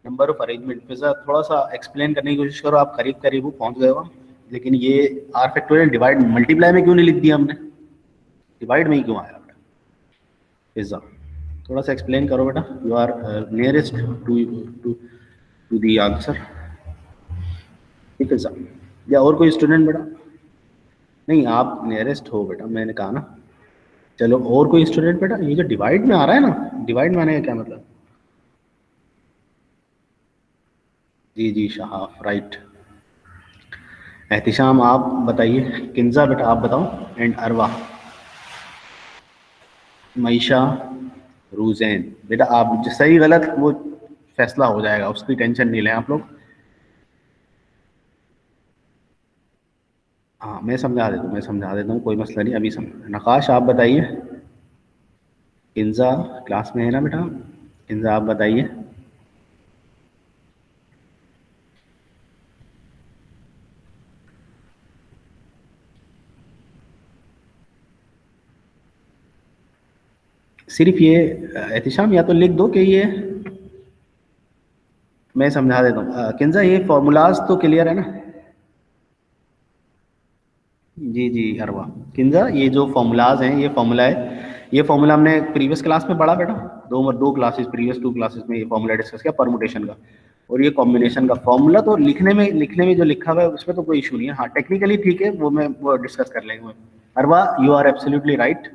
नंबर ऑफ अरेंजमेंट पे सर थोड़ा सा एक्सप्लेन करने की कोशिश करो, आप करीब करीब वो पहुंच गए हो, लेकिन ये आर फैक्टोरियल डिवाइड मल्टीप्लाई में क्यों नहीं लिख दिया हमने, डिवाइड में ही क्यों आया बेटा पिज्जा, थोड़ा सा एक्सप्लेन करो बेटा, you are nearest to to to the answer, ठीक है सर। या और कोई स्टूडेंट बेटा? नहीं आप नियरेस्ट हो बेटा, मैंने कहा ना। चलो और कोई स्टूडेंट बेटा, ये जो डिवाइड में आ रहा है ना, डिवाइड में आने का क्या मतलब? जी जी शहाफ राइट। एहतिशाम आप बताइए, किन्जा बेटा आप बताओ, एंड अरवा, मईशा, रूजैन बेटा आप जो सही गलत वो फैसला हो जाएगा, उसकी टेंशन नहीं लें आप लोग। हाँ मैं समझा देता हूँ कोई मसला नहीं, अभी समझ। नकाश आप बताइए, किन्जा क्लास में है ना बेटा, किन्जा आप बताइए। सिर्फ ये एहतिशाम या तो लिख दो कि ये मैं समझा देता हूँ। किंजा ये फॉर्मूलाज तो क्लियर है ना? जी जी अरवा। किंजा ये जो फॉर्मूलाज हैं, ये फॉर्मूला है, ये फॉर्मूला हमने प्रीवियस क्लास में पढ़ा बेटा, दो क्लासेस, प्रीवियस 2 क्लासेस में ये फॉर्मूला डिस्कस किया परमुटेशन का। और ये कॉम्बिनेशन का फॉर्मूला तो लिखने में जो लिखा हुआ है उसमें तो कोई इशू नहीं है। हाँ टेक्निकली ठीक है, वो डिस्कस कर लेंगे। अरवा यू आर एब्सोल्युटली राइट।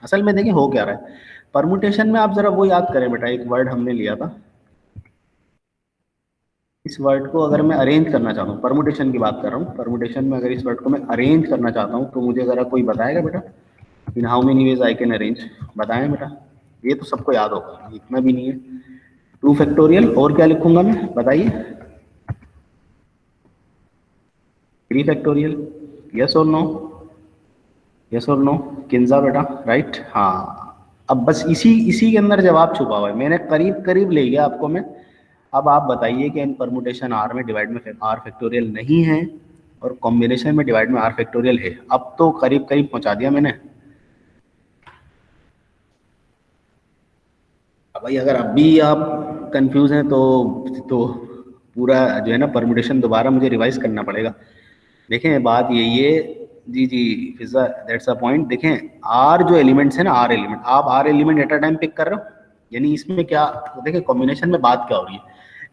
असल में देखिए हो क्या रहा है परमुटेशन में, आप जरा वो याद करें बेटा, एक वर्ड हमने लिया था, इस वर्ड को अगर मैं अरेंज करना चाहता हूँ, परमुटेशन की बात कर रहा हूँ, परमुटेशन में अगर इस वर्ड को मैं अरेंज करना चाहता हूँ तो मुझे जरा कोई बताएगा बेटा, in how many ways I can arrange, बताएं बेटा। ये तो सबको याद होगा, इतना भी नहीं है। 2 फैक्टोरियल, और क्या लिखूंगा मैं बताइए? 3 फैक्टोरियल, यस और नो? यस और नो किंजा बेटा, राइट? हाँ, अब बस इसी इसी के अंदर जवाब छुपा हुआ है, मैंने करीब करीब ले गया आपको मैं। अब आप बताइए कि इन परमुटेशन आर में डिवाइड में आर फैक्टोरियल नहीं है और कॉम्बिनेशन में डिवाइड में आर फैक्टोरियल है। अब तो करीब करीब पहुंचा दिया मैंने। अब भाई अगर अब भी आप कंफ्यूज हैं तो पूरा जो है ना परमुटेशन दोबारा मुझे रिवाइज करना पड़ेगा। देखें बात यही है, जी जी फिजा, दैट्स अ पॉइंट। देखें आर जो एलिमेंट्स है ना, आर एलिमेंट, आप r element at a time pick कर रहे हो, यानी इसमें क्या, तो देखें कॉम्बिनेशन में बात क्या हो रही है,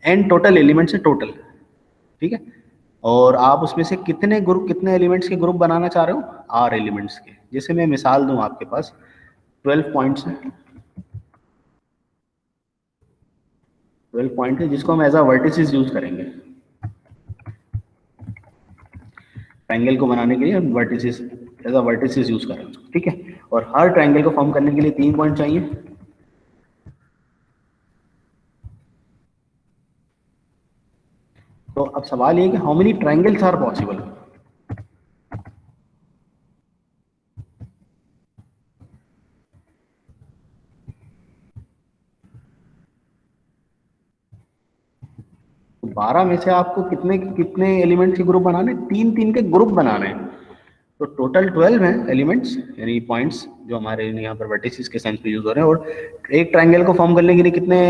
एन टोटल एलिमेंट्स है टोटल, ठीक है? और आप उसमें से कितने एलिमेंट्स के ग्रुप बनाना चाह रहे हो? आर एलिमेंट्स के। जैसे मैं मिसाल दूं आपके पास, 12 पॉइंट्स है, 12 पॉइंट है जिसको हम एज अ वर्टिसेस यूज करेंगे, ट्रायंगल को बनाने के लिए हम vertices as a vertices use करेंगे, ठीक है? और हर ट्रायंगल को फॉर्म करने के लिए 3 पॉइंट चाहिए। तो अब सवाल ये है कि how many triangles are possible. 12 में से आपको कितने कितने एलिमेंट्स के ग्रुप बनाने? 3 3 के ग्रुप बनाने हैं। तो टोटल 12 हैं एलिमेंट्स, यानी पॉइंट्स जो हमारे यहाँ पर वर्टिसेस के सेंस में यूज हो रहे हैं। और एक ट्रायंगल को फॉर्म करने के लिए कितने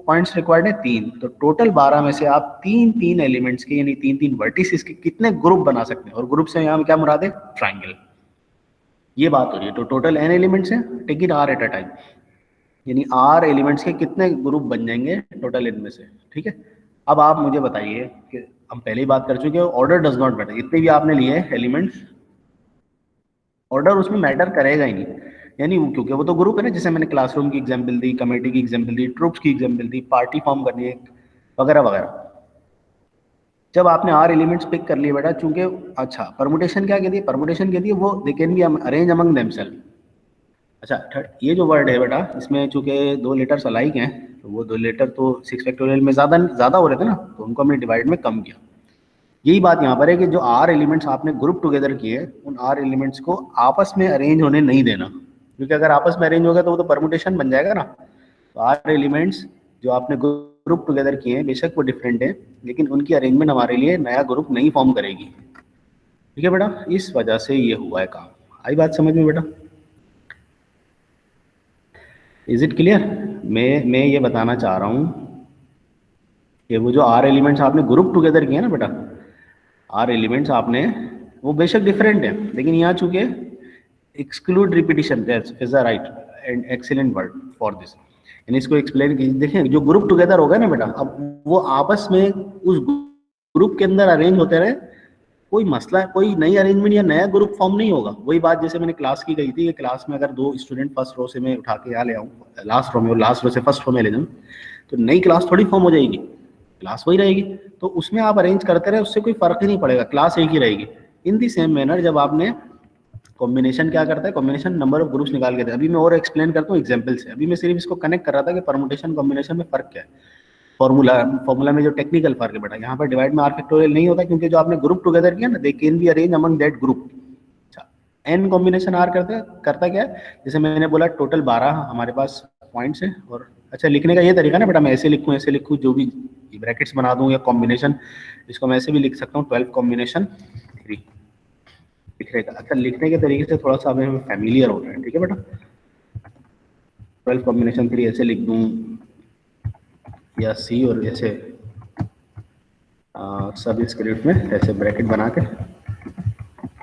पॉइंट्स रिक्वायर्ड है? 3। तो टोटल 12 में से आप 3 3 एलिमेंट्स के, यानी 3 3 वर्टिसेस के कितने ग्रुप बना सकते हैं? और ग्रुप से यहाँ क्या मुराद है? ट्रायंगल, ये बात हो रही है। तो टोटल n एलिमेंट्स हैं, take it r at a time, यानी r एलिमेंट्स के कितने ग्रुप बन जाएंगे टोटल इनमें से, ठीक है? अब आप मुझे बताइए कि हम पहले ही बात कर चुके हैं, ऑर्डर डज नॉट मैटर, जितने भी आपने लिए एलिमेंट्स, ऑर्डर उसमें मैटर करेगा ही नहीं, यानी क्योंकि वो तो ग्रुप है ना। जैसे मैंने क्लासरूम की एग्जाम्पल दी, कमेटी की एग्जाम्पल दी, ट्रुप्स की एग्जाम्पल दी, पार्टी फॉर्म करनी है वगैरह वगैरह। जब आपने आर एलिमेंट्स पिक कर लिए बेटा, चूंकि अच्छा परमुटेशन क्या कहती है? परमुटेशन कहती है वो they can be arrange among themself. अच्छा ये जो वर्ड है बेटा, इसमें चूंकि 2 लेटर्स अलाइक हैं, तो वो 2 लेटर तो 6 फैक्टोरियल में ज़्यादा ज़्यादा हो रहे थे ना, तो उनको हमने डिवाइड में कम किया। यही बात यहाँ पर है कि जो आर एलिमेंट्स आपने ग्रुप टुगेदर किए, उन आर एलिमेंट्स को आपस में अरेंज होने नहीं देना, क्योंकि अगर आपस में अरेंज होगा तो वो तो परमुटेशन बन जाएगा ना। तो आर एलिमेंट्स जो आपने ग्रुप टुगेदर किए हैं, बेशक वो डिफरेंट है, लेकिन उनकी अरेंजमेंट हमारे लिए नया ग्रुप नहीं फॉर्म करेगी, ठीक है बेटा? इस वजह से ये हुआ है काम। आई बात समझ में बेटा? Is it clear? मैं ये बताना चाह रहा हूँ कि वो जो आर एलिमेंट्स आपने ग्रुप टुगेदर किए ना बेटा, आर एलिमेंट्स आपने, वो बेशक डिफरेंट है, लेकिन यहाँ चूंकि exclude repetition, is a right and excellent word for this, यानी इसको एक्सप्लेन कीजिए। देखें जो ग्रुप टुगेदर होगा ना बेटा, अब वो आपस में उस ग्रुप के अंदर अरेंज होते रहे, कोई मसला, कोई नई अरेंजमेंट या नया ग्रुप फॉर्म नहीं होगा। वही बात जैसे मैंने क्लास की गई थी कि क्लास में अगर 2 स्टूडेंट फर्स्ट रो से मैं उठा के यहाँ ले आऊँ लास्ट रो में, और लास्ट रो से फर्स्ट रो में ले जाऊँ, तो नई क्लास थोड़ी फॉर्म हो जाएगी, क्लास वही रहेगी। तो उसमें आप अरेंज करते रहे, उससे कोई फर्क ही नहीं पड़ेगा, क्लास एक ही रहेगी। इन दी सेम मैनर जब आपने कॉम्बिनेशन क्या करता है, कॉम्बिनेशन नंबर ऑफ ग्रुप्स निकाल के दे। अभी मैं और एक्सप्लेन करता हूँ एग्जांपल से, अभी मैं सिर्फ इसको कनेक्ट कर रहा था कि परमुटेशन कॉम्बिनेशन में फर्क क्या है। फॉर्मूला में जो टेक्निकल फर्क है बेटा, यहाँ पर डिवाइड में आर फैक्टोरियल नहीं होता, क्योंकि जो आपने ग्रुप टुगेदर किया ना, दे can be arrange among that group. अच्छा, एन कॉम्बिनेशन आर करता क्या है? जैसे मैंने बोला टोटल 12 हमारे पास पॉइंट्स हैं, और अच्छा लिखने का ये तरीका ना बेटा, मैं ऐसे लिखूँ जो भी ब्रैकेट्स बना दूँ, या कॉम्बिनेशन, इसको मैं ऐसे भी लिख सकता हूँ 12 कॉम्बिनेशन 3 लिखने का। अच्छा लिखने के तरीके से थोड़ा सा हमें फैमिलियर होना है, ठीक है बेटा? 12 कॉम्बिनेशन 3 ऐसे लिख दूँ, या सी और ऐसे सब स्क्रिप्ट में ऐसे ब्रैकेट बना के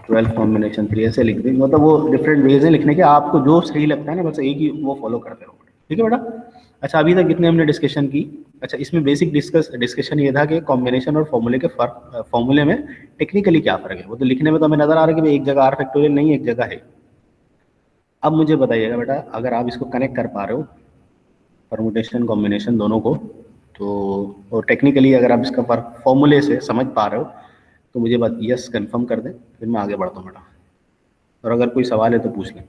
12 कॉम्बिनेशन 3 ऐसे लिख दें। मतलब वो डिफरेंट वेज है लिखने के, आपको जो सही लगता है ना बस एक ही वो फॉलो करते रहो। ठीक है बेटा। अच्छा, अभी तक कितने हमने डिस्कशन की। अच्छा, इसमें बेसिक डिस्कशन ये था कि कॉम्बिनेशन और फॉर्मूले के फर्क, फॉर्मूले में टेक्निकली क्या फ़र्क है। वो तो लिखने में तो हमें नज़र आ रहा है कि भाई एक जगह आर फैक्टोरियल नहीं, एक जगह है। अब मुझे बताइएगा बेटा, अगर आप इसको कनेक्ट कर पा रहे हो परमुटेशन कॉम्बिनेशन दोनों को, तो और टेक्निकली अगर आप इसका फर्क फॉर्मूले से समझ पा रहे हो, तो मुझे बात यस कंफर्म कर दें, फिर मैं आगे बढ़ता हूँ बेटा। और अगर कोई सवाल है तो पूछ लें।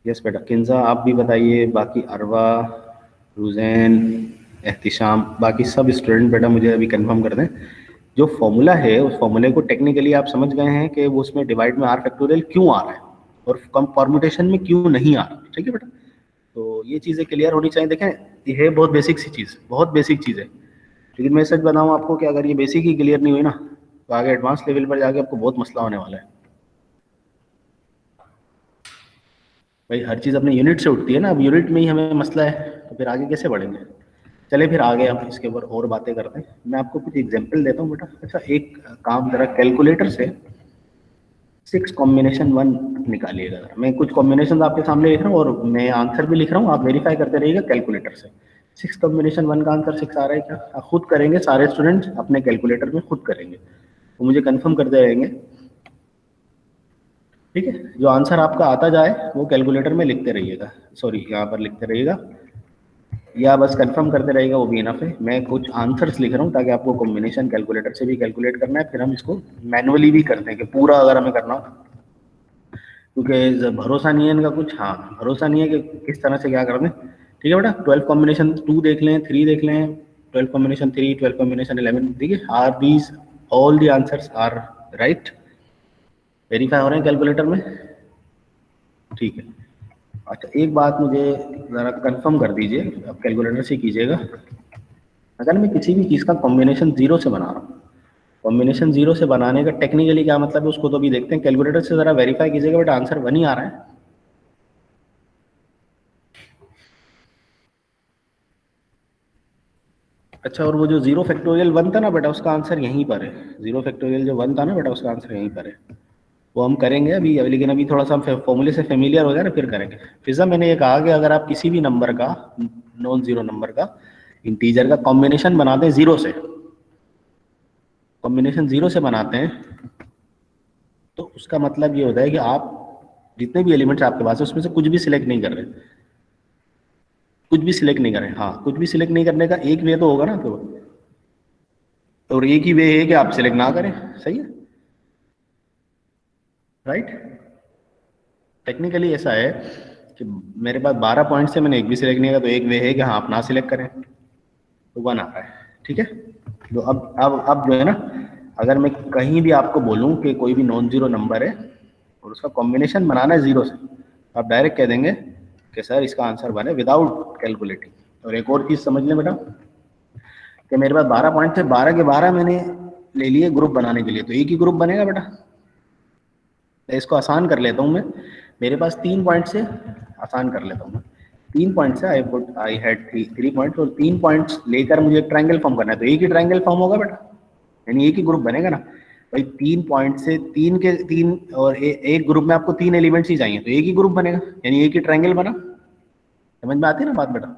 यस बेटा। किंजा आप भी बताइए, बाकी अरवा, रुजैन, एहतिशाम, बाकी सब स्टूडेंट बेटा मुझे अभी कंफर्म कर दें, जो फॉर्मूला है उस फॉर्मूले को टेक्निकली आप समझ गए हैं कि वो उसमें डिवाइड में आर फैक्टोरियल क्यों आ रहा है और कम परमुटेशन में क्यों नहीं आ रहा। ठीक है बेटा, तो ये चीज़ें क्लियर होनी चाहिए। देखें, ये है बहुत बेसिक सी चीज़, बहुत बेसिक चीज़ है, लेकिन मैं सच बताऊँ आपको कि अगर ये बेसिक ही क्लियर नहीं हुई ना, तो आगे एडवांस लेवल पर जाके आपको बहुत मसला होने वाला है। भाई हर चीज़ अपने यूनिट से उठती है ना, अब यूनिट में ही हमें मसला है तो फिर आगे कैसे बढ़ेंगे। चले फिर आगे हम इसके ऊपर और बातें करते हैं। मैं आपको कुछ एग्जांपल देता हूँ बेटा। अच्छा, एक काम जरा कैलकुलेटर से 6 कॉम्बिनेशन 1 निकालिएगा। मैं कुछ कॉम्बिनेशन आपके सामने लिख रहा हूँ और मैं आंसर भी लिख रहा हूँ, आप वेरीफाई करते रहिएगा कैलकुलेटर से। 6 कॉम्बिनेशन 1 का आंसर 6 आ रहा है क्या, आप खुद करेंगे, सारे स्टूडेंट्स अपने कैलकुलेटर में खुद करेंगे, तो मुझे कंफर्म करते रहेंगे। ठीक है, जो आंसर आपका आता जाए वो कैलकुलेटर में लिखते रहिएगा, सॉरी यहाँ पर लिखते रहिएगा, या बस कंफर्म करते रहेगा, वो भी इनफ है। मैं कुछ आंसर्स लिख रहा हूँ ताकि आपको कॉम्बिनेशन कैलकुलेटर से भी कैलकुलेट करना है, फिर हम इसको मैनुअली भी करते हैं कि पूरा अगर हमें करना हो, क्योंकि भरोसा नहीं है इनका कुछ। हाँ, भरोसा नहीं है कि किस तरह से क्या कर दें। ठीक है बेटा, 12 कॉम्बिनेशन 2 देख लें, 3 देख लें, 12 कॉम्बिनेशन 3, 12 कॉम्बिनेशन 11, देखिए are these all the answers are right, verify हो रहे हैं कैलकुलेटर में। ठीक है। अच्छा, एक बात मुझे ज़रा कंफर्म कर दीजिए, आप कैलकुलेटर से कीजिएगा। अगर मैं किसी भी चीज़ का कॉम्बिनेशन जीरो से बना रहा हूँ, कॉम्बिनेशन जीरो से बनाने का टेक्निकली क्या मतलब है उसको तो भी देखते हैं। कैलकुलेटर से ज़रा वेरीफाई कीजिएगा बेटा, आंसर 1 ही आ रहा है। अच्छा, और वो जो जीरो फैक्टोरियल 1 था ना बेटा, उसका आंसर यहीं पर है। जीरो फैक्टोरियल जो 1 था ना बेटा, उसका आंसर यहीं पर है। वो हम करेंगे अभी, लेकिन अभी थोड़ा सा हम फॉर्मूले से फेमिलियर हो जाए ना, फिर करेंगे। फिजा मैंने ये कहा कि अगर आप किसी भी नंबर का, नॉन जीरो नंबर का, इंटीजर का कॉम्बिनेशन बनाते हैं जीरो से, कॉम्बिनेशन जीरो से बनाते हैं, तो उसका मतलब ये होता है कि आप जितने भी एलिमेंट्स आपके पास है उसमें से कुछ भी सिलेक्ट नहीं कर रहे, कुछ भी सिलेक्ट नहीं कर रहे। हाँ, कुछ भी सिलेक्ट नहीं करने का एक वे तो होगा ना, तो और एक ही वे है कि आप सिलेक्ट ना करें। सही है, राइट। टेक्निकली ऐसा है कि मेरे पास 12 पॉइंट से मैंने एक भी सिलेक्ट नहीं किया, तो एक वे है कि हाँ आप ना सिलेक्ट करें, तो 1 आ रहा है। ठीक है, तो अब जो है ना, अगर मैं कहीं भी आपको बोलूं कि कोई भी नॉन जीरो नंबर है और उसका कॉम्बिनेशन बनाना है जीरो से, तो आप डायरेक्ट कह देंगे कि सर इसका आंसर 1 है विदाउट कैलकुलेटिंग। और एक और चीज़ समझ लें बेटा, कि मेरे पास 12 पॉइंट थे, 12 के 12 मैंने ले लिए ग्रुप बनाने के लिए, तो एक ही ग्रुप बनेगा बेटा। तो इसको आसान कर लेता हूँ मैं, मेरे पास 3 पॉइंट से, आसान कर लेता हूँ मैं, 3 पॉइंट से आई हैड 3 पॉइंट, और 3 पॉइंट्स लेकर मुझे एक ट्रायंगल फॉर्म करना है, तो एक ही ट्रायंगल फॉर्म होगा बेटा, यानी एक ही ग्रुप बनेगा ना भाई। 3 पॉइंट से 3 के 3, और एक ग्रुप में आपको 3 एलिमेंट्स ही चाहिए, तो एक ही ग्रुप बनेगा, यानी एक ही ट्रायंगल बना। समझ में आती है ना बात बेटा,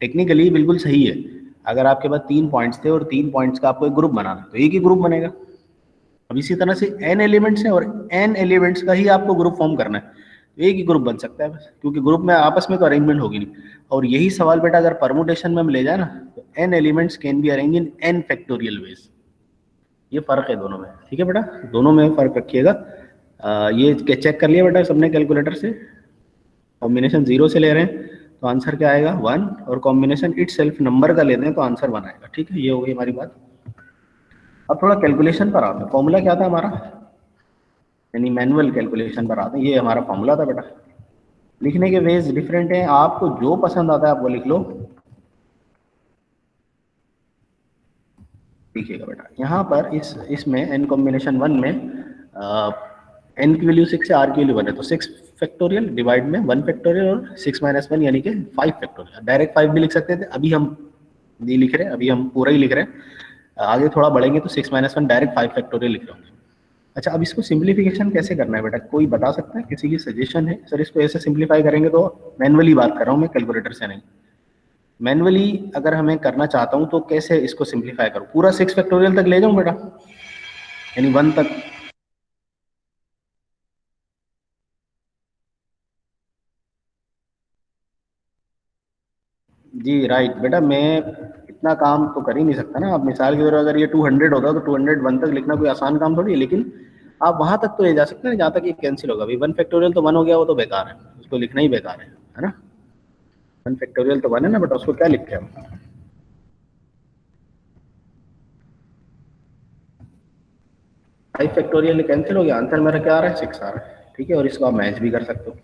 टेक्निकली बिल्कुल सही है। अगर आपके पास 3 पॉइंट्स थे और 3 पॉइंट्स का आपको एक ग्रुप बनाना, तो एक ही ग्रुप बनेगा। अब इसी तरह से n एलिमेंट्स हैं और n एलिमेंट्स का ही आपको ग्रुप फॉर्म करना है, तो एक ही ग्रुप बन सकता है बस, क्योंकि ग्रुप में आपस में तो अरेंजमेंट होगी नहीं। और यही सवाल बेटा अगर परमुटेशन में हम ले जाए ना, तो n elements can be arrange in n factorial veg. ये फर्क है दोनों में। ठीक है बेटा, दोनों में फर्क रखिएगा। ये चेक कर लिया बेटा सबने कैलकुलेटर से, कॉम्बिनेशन जीरो से ले रहे हैं तो आंसर क्या आएगा 1, और कॉम्बिनेशन इट सेल्फ नंबर का लेते हैं तो आंसर 1 आएगा। ठीक है, ये हो गई हमारी बात। अब थोड़ा कैलकुलेशन पर आते हैं। फॉर्मूला क्या था हमारा, यानी मैनुअल कैलकुलेशन पर आते हैं। ये हमारा फॉर्मूला था बेटा। लिखने के वेज डिफरेंट हैं, आपको जो पसंद आता है आप वो लिख लो। देखिएगा बेटा, यहाँ पर इसमें n कॉम्बिनेशन 1 में एन की वैल्यू 6 है, आर की वैल्यू 1 है, तो 6 फैक्टोरियल डिवाइड में 1 फैक्टोरियल और 6 माइनस 1 यानी कि 5 फैक्टोरियल। डायरेक्ट 5 भी लिख सकते थे, अभी हम नहीं लिख रहे, अभी हम पूरा ही लिख रहे हैं। आगे थोड़ा बढ़ेंगे तो 6 माइनस 1 डायरेक्ट 5 फैक्टोरियल लिख रहे होंगे। अच्छा, अब इसको सिंप्लीफिकेशन कैसे करना है बेटा, कोई बता सकता है? किसी की सजेशन है? सर इसको ऐसे सिंप्लीफाई करेंगे, तो मैनुअली बात कर रहा हूँ मैं, कैलकुलेटर से नहीं। मैनुअली अगर हमें करना चाहता हूँ तो कैसे इसको सिंप्लीफाई करूँ? पूरा 6 फैक्टोरियल तक ले जाऊँ बेटा, यानी 1 तक? जी राइट बेटा, मैं इतना काम तो कर ही नहीं सकता ना। आप मिसाल के तौर पर अगर ये 200 होता तो 201 तक लिखना कोई आसान काम थोड़ी है, लेकिन आप वहां तक तो ले जा सकते हैं जहाँ तक ये कैंसिल होगा। अभी 1 फैक्टोरियल तो 1 हो गया, वो तो बेकार है, उसको लिखना ही बेकार है ना। 1 फैक्टोरियल तो 1 है ना बेटा, उसको क्या लिखते हैं हम? 5 फैक्टोरियल कैंसिल हो गया, आंसर मेरा क्या आ रहा है? 6 आ रहा है, ठीक है। और इसको आप मैच भी कर सकते हो।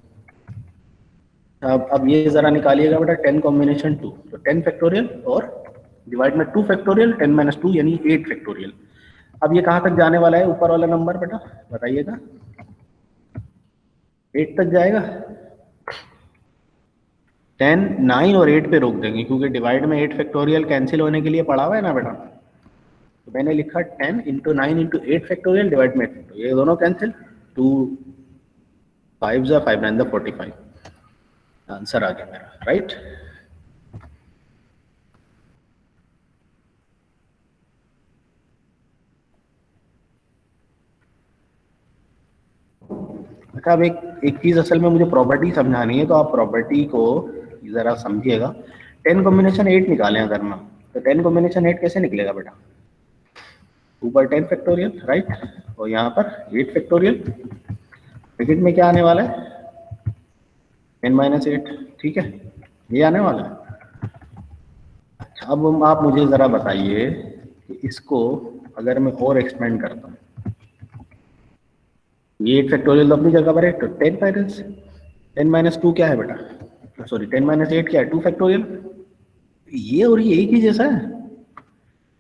अब ये जरा निकालिएगा बेटा, 10 कॉम्बिनेशन 2, तो 10 फैक्टोरियल और डिवाइड में 2 फैक्टोरियल, 10 माइनस 2 यानी 8 फैक्टोरियल। अब ये कहाँ तक जाने वाला है ऊपर वाला नंबर बेटा, बताइएगा? 8 तक जाएगा। 10, 9 और 8 पे रोक देंगे, क्योंकि डिवाइड में 8 फैक्टोरियल कैंसिल होने के लिए पड़ा हुआ है ना बेटा। तो मैंने लिखा 10 इंटू 9 इंटू 8 फैक्टोरियल डिवाइड में 8 फैक्टोरियल, ये दोनों कैंसिल। 2 5 जा 5 9 45, आंसर आ गया मेरा, राइट। अच्छा, अब एक चीज असल में मुझे प्रॉपर्टी समझानी है, तो आप प्रॉपर्टी को जरा समझिएगा। 10 कॉम्बिनेशन 8 निकालें अगर ना, तो 10 कॉम्बिनेशन 8 कैसे निकलेगा बेटा? ऊपर 10 फैक्टोरियल, राइट, और यहाँ पर 8 फैक्टोरियल। ब्रैकेट में क्या आने वाला है? 10 माइनस 8, ठीक है, ये आने वाला है। अच्छा, अब आप मुझे जरा बताइए कि इसको अगर मैं और एक्सपेंड करता हूँ, ये 8 फैक्टोरियल तो अपनी जगह पर है, तो 10 माइनस 2 क्या है बेटा? सॉरी, 10 माइनस 8 क्या है? 2 फैक्टोरियल। ये और ये एक ही जैसा है,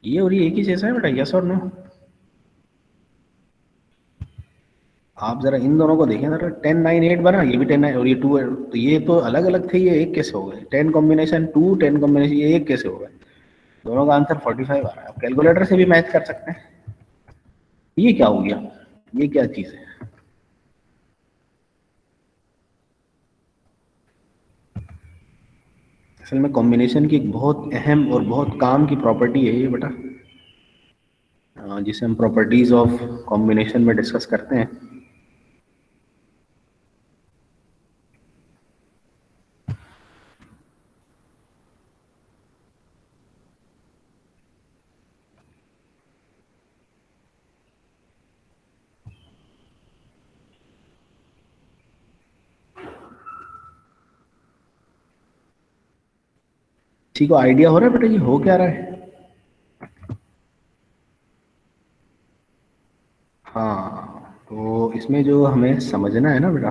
ये और ये एक ही जैसा है बेटा, यस और नो? आप जरा इन दोनों को देखें जरा, 10 9 8 बना, ये भी 10 9 और ये 2 है, तो ये तो अलग अलग थे, ये एक कैसे हो गए? 10 कॉम्बिनेशन 2, 10 कॉम्बिनेशन, ये एक कैसे हो गए? दोनों का आंसर 45 आ रहा है। आप कैलकुलेटर से भी मैच कर सकते हैं। ये क्या हो गया? ये क्या चीज है? असल में कॉम्बिनेशन की एक बहुत अहम और बहुत काम की प्रॉपर्टी है ये बेटा, जिसे हम प्रॉपर्टीज ऑफ कॉम्बिनेशन में डिस्कस करते हैं। किसी को आइडिया हो रहा है बेटा ये हो क्या रहा है? हाँ, तो इसमें जो हमें समझना है ना बेटा,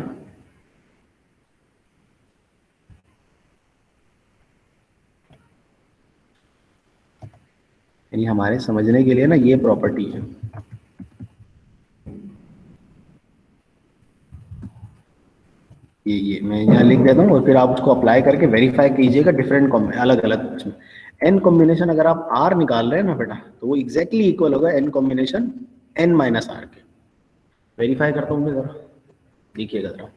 यानी हमारे समझने के लिए ना ये प्रॉपर्टी है। ये मैं यहाँ लिख देता हूँ और फिर आप उसको अप्लाई करके वेरीफाई कीजिएगा डिफरेंट अलग अलग उसमें। एन कॉम्बिनेशन अगर आप आर निकाल रहे हैं ना बेटा, तो वो एग्जैक्टली इक्वल होगा n combination n minus r के। वेरीफाई करता हूँ मैं जरा, देखिएगा जरा।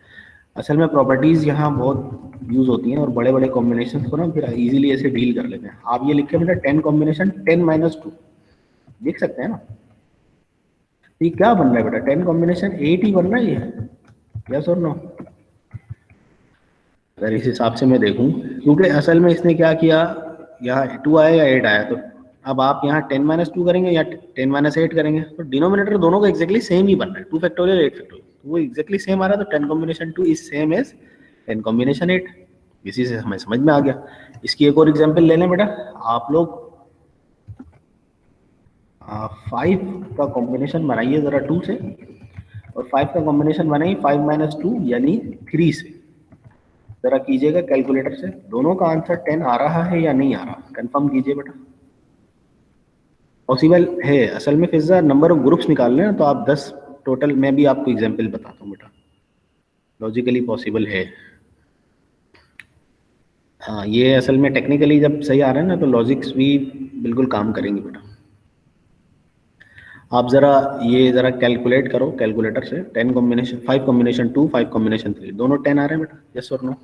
असल में प्रॉपर्टीज यहाँ बहुत यूज होती हैं और बड़े बड़े कॉम्बिनेशन को ना फिर इजीली ऐसे डील कर लेते हैं। आप ये लिखे बेटा 10 कॉम्बिनेशन 10 माइनस 2, देख सकते हैं ना? ये क्या बन रहा है बेटा? 10 कॉम्बिनेशन 8 ही बन रहा है ये, यस और नो? अगर इस हिसाब से मैं देखूं, क्योंकि असल में इसने क्या किया, यहाँ 2 आया या 8 आया, तो अब आप यहाँ 10 माइनस 2 करेंगे या 10 माइनस 8 करेंगे, तो डिनोमिनेटर दोनों का एक्जैक्टली सेम ही बन रहा है, 2 फैक्टोरियल 8 फैक्टोरियल, तो वो एक्जैक्टली सेम आ रहा है। तो 10 combination 2 is same as 10 combination 8। इसी से हमें समझ में आ गया। इसकी एक और एग्जाम्पल ले लें बेटा, आप लोग 5 का कॉम्बिनेशन बनाइए जरा 2 से, और 5 का कॉम्बिनेशन बनाइए 5 माइनस 2 यानी 3 से। जरा कीजिएगा कैलकुलेटर से, दोनों का आंसर 10 आ रहा है या नहीं आ रहा, कंफर्म कीजिए बेटा। पॉसिबल है, असल में फिजा नंबर ऑफ ग्रुप्स निकालने हैं, तो आप 10 टोटल मैं भी आपको एग्जांपल बताता हूँ बेटा, लॉजिकली पॉसिबल है। हाँ, ये असल में टेक्निकली जब सही आ रहा है ना, तो लॉजिक्स भी बिल्कुल काम करेंगे बेटा। आप ज़रा ये ज़रा कैलकुलेट करो कैलकुलेटर से, 10 कॉम्बिनेशन 5 कॉम्बिनेशन 2 5 कॉम्बिनेशन 3 दोनों 10 आ रहे हैं बेटा, यस और नो?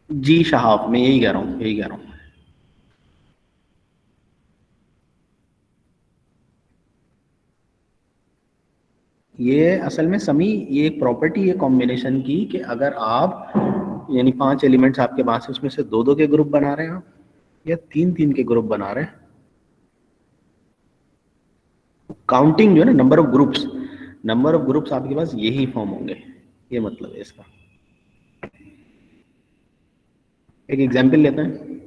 जी शहाब, मैं यही कह रहा हूँ, यही कह रहा हूँ। ये असल में समी, ये एक प्रॉपर्टी है कॉम्बिनेशन की कि अगर आप यानी 5 एलिमेंट्स आपके पास है, उसमें से दो दो के ग्रुप बना रहे हैं आप, या तीन तीन के ग्रुप बना रहे हैं, काउंटिंग जो है ना, नंबर ऑफ ग्रुप्स आपके पास यही फॉर्म होंगे, ये मतलब है इसका। एक एग्जांपल लेते हैं।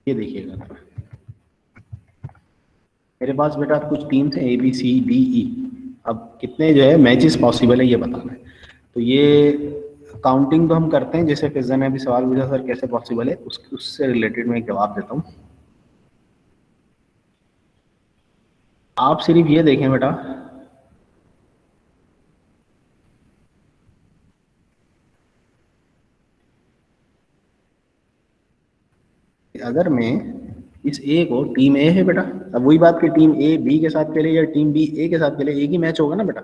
ये देखिएगा, मेरे पास बेटा कुछ टीम्स हैं ABCDE। अब कितने जो है मैचेस पॉसिबल है ये बताना है। तो ये काउंटिंग तो हम करते हैं, जैसे फिजा ने अभी सवाल पूछा सर कैसे पॉसिबल है, उससे रिलेटेड मैं एक जवाब देता हूँ। आप सिर्फ ये देखें बेटा, अगर मैं इस ए को, टीम ए है बेटा, अब वही बात कि टीम ए बी के साथ खेले या टीम बी ए के साथ खेले, एक ही मैच होगा ना बेटा,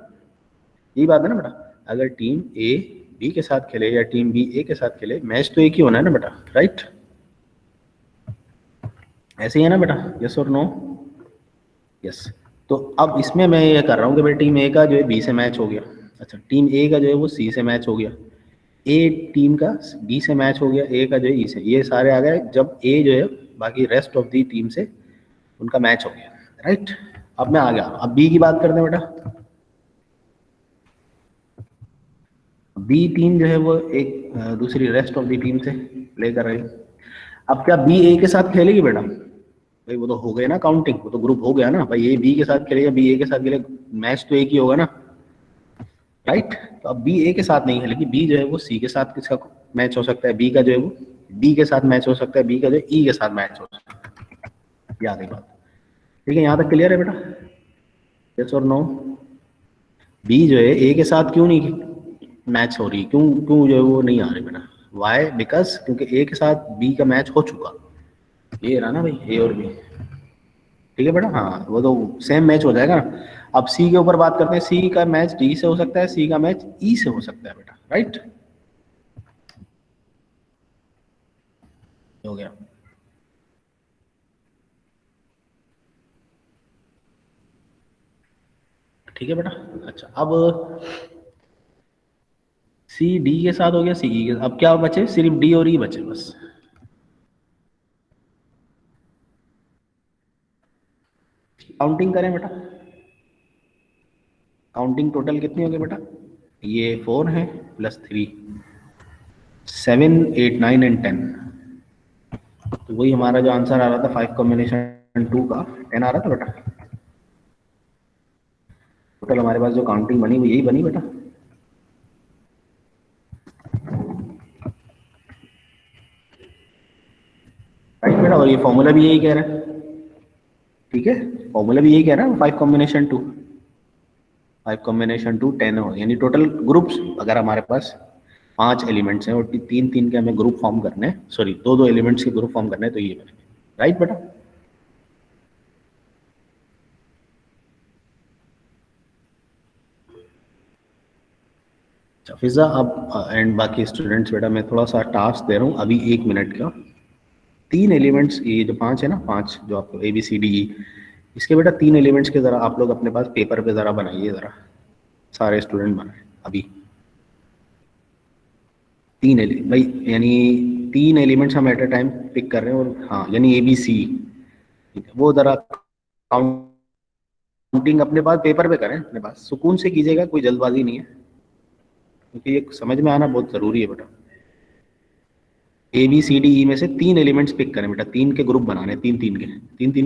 यही बात है ना बेटा। अगर टीम ए बी के साथ खेले या टीम बी ए के साथ खेले, मैच तो एक ही होना है ना बेटा, राइट? ऐसे ही है ना बेटा, यस और नो? यस। तो अब इसमें मैं ये कर रहा हूँ कि भाई टीम ए का जो है बी से मैच हो गया, अच्छा टीम ए का जो है वो सी से मैच हो गया, ए टीम का बी से मैच हो गया, ए का जो है ई से, ये सारे आ गए जब ए जो है बाकी रेस्ट ऑफ दी टीम से उनका मैच हो गया, राइट? अब मैं आ गया, अब बी की बात करते हैं बेटा। बी टीम जो है वो एक दूसरी रेस्ट ऑफ दी टीम से लेकर आई। अब क्या बी ए के साथ खेलेगी बेटा? भाई वो तो हो गया ना काउंटिंग, वो तो ग्रुप हो गया ना भाई, ए बी के साथ खेलेगा बी ए के साथ खेलेगा, मैच तो एक ही होगा ना, राइट? तो अब बी ए के साथ नहीं खेलेगी, बी जो है वो सी के साथ किसका मैच हो सकता है, बी का जो है वो डी के साथ मैच हो सकता है, बी का जो है ई के साथ मैच हो सकता है। याद है बात? ठीक है, यहाँ तक क्लियर है बेटा, यस और नो? बी जो है ए के साथ क्यों नहीं मैच हो रही, क्यों क्यों जो है वो नहीं आ रही बेटा? वाई? बिकॉज क्योंकि ए के साथ बी का मैच हो चुका, ये रहा ना भाई, ए और बी। ठीक है बेटा, हाँ वो तो सेम मैच हो जाएगा ना। अब सी के ऊपर बात करते हैं, सी का मैच डी से हो सकता है, सी का मैच ई से हो सकता है बेटा, राइट? हो गया। ठीक है बेटा, अच्छा अब सी डी के साथ हो गया, सी ई के, अब क्या बचे, सिर्फ डी और ई बचे बस। काउंटिंग करें बेटा, काउंटिंग टोटल कितनी हो गई बेटा? ये 4 है प्लस 3, 7 8 9 एंड 10। तो वही हमारा जो आंसर आ रहा था 5 कॉम्बिनेशन 2 का 10 आ रहा था बेटा। टोटल हमारे पास जो काउंटिंग बनी वो यही बनी बेटा। राइट बेटा, और ये फॉर्मूला भी यही कह रहा है, ठीक है, फॉर्मूला भी यही कह रहा है, 5 कॉम्बिनेशन 2, 5 कॉम्बिनेशन 2 10 हो, यानी टोटल ग्रुप्स अगर हमारे पास 5 एलिमेंट्स हैं और तीन तीन के हमें ग्रुप फॉर्म करने हैं, सॉरी दो दो एलिमेंट्स के ग्रुप फॉर्म करने हैं, तो ये बनेंगे, राइट बेटा? अच्छा फिजा, अब एंड बाकी स्टूडेंट्स बेटा, मैं थोड़ा सा टास्क दे रहा हूँ अभी 1 मिनट का। 3 एलिमेंट्स, ये जो 5 है ना, 5 जो आपको ABCDE, इसके बेटा 3 एलिमेंट्स के ज़रा आप लोग अपने पास पेपर पे ज़रा बनाइए, ज़रा सारे स्टूडेंट बनाए अभी। 3 एलिमेंट भाई, यानी 3 एलिमेंट्स हम एट अ टाइम पिक कर रहे हैं, और हाँ यानी ABC, ठीक है, वो ज़रा काउंटिंग अपने पास पेपर पे करें, अपने पास सुकून से कीजिएगा, कोई जल्दबाजी नहीं है, क्योंकि ये समझ में आना बहुत ज़रूरी है बेटा। A B C D E में से 3 एलिमेंट्स पिक करें बेटा, 3 के ग्रुप बनाने, 3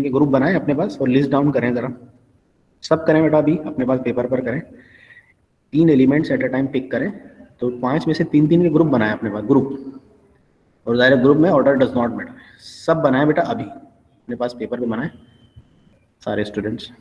के ग्रुप बनाए अपने पास और लिस्ट डाउन करें जरा, सब करें बेटा, अभी अपने पास पेपर पर करें। 3 elements at a time pick करें, तो 5 में से 3 के ग्रुप बनाए अपने पास, ग्रुप, और ज़ाहिर ग्रुप में ऑर्डर डज नॉट मैटर, सब बनाए बेटा अभी अपने पास पेपर पे बनाए सारे स्टूडेंट्स।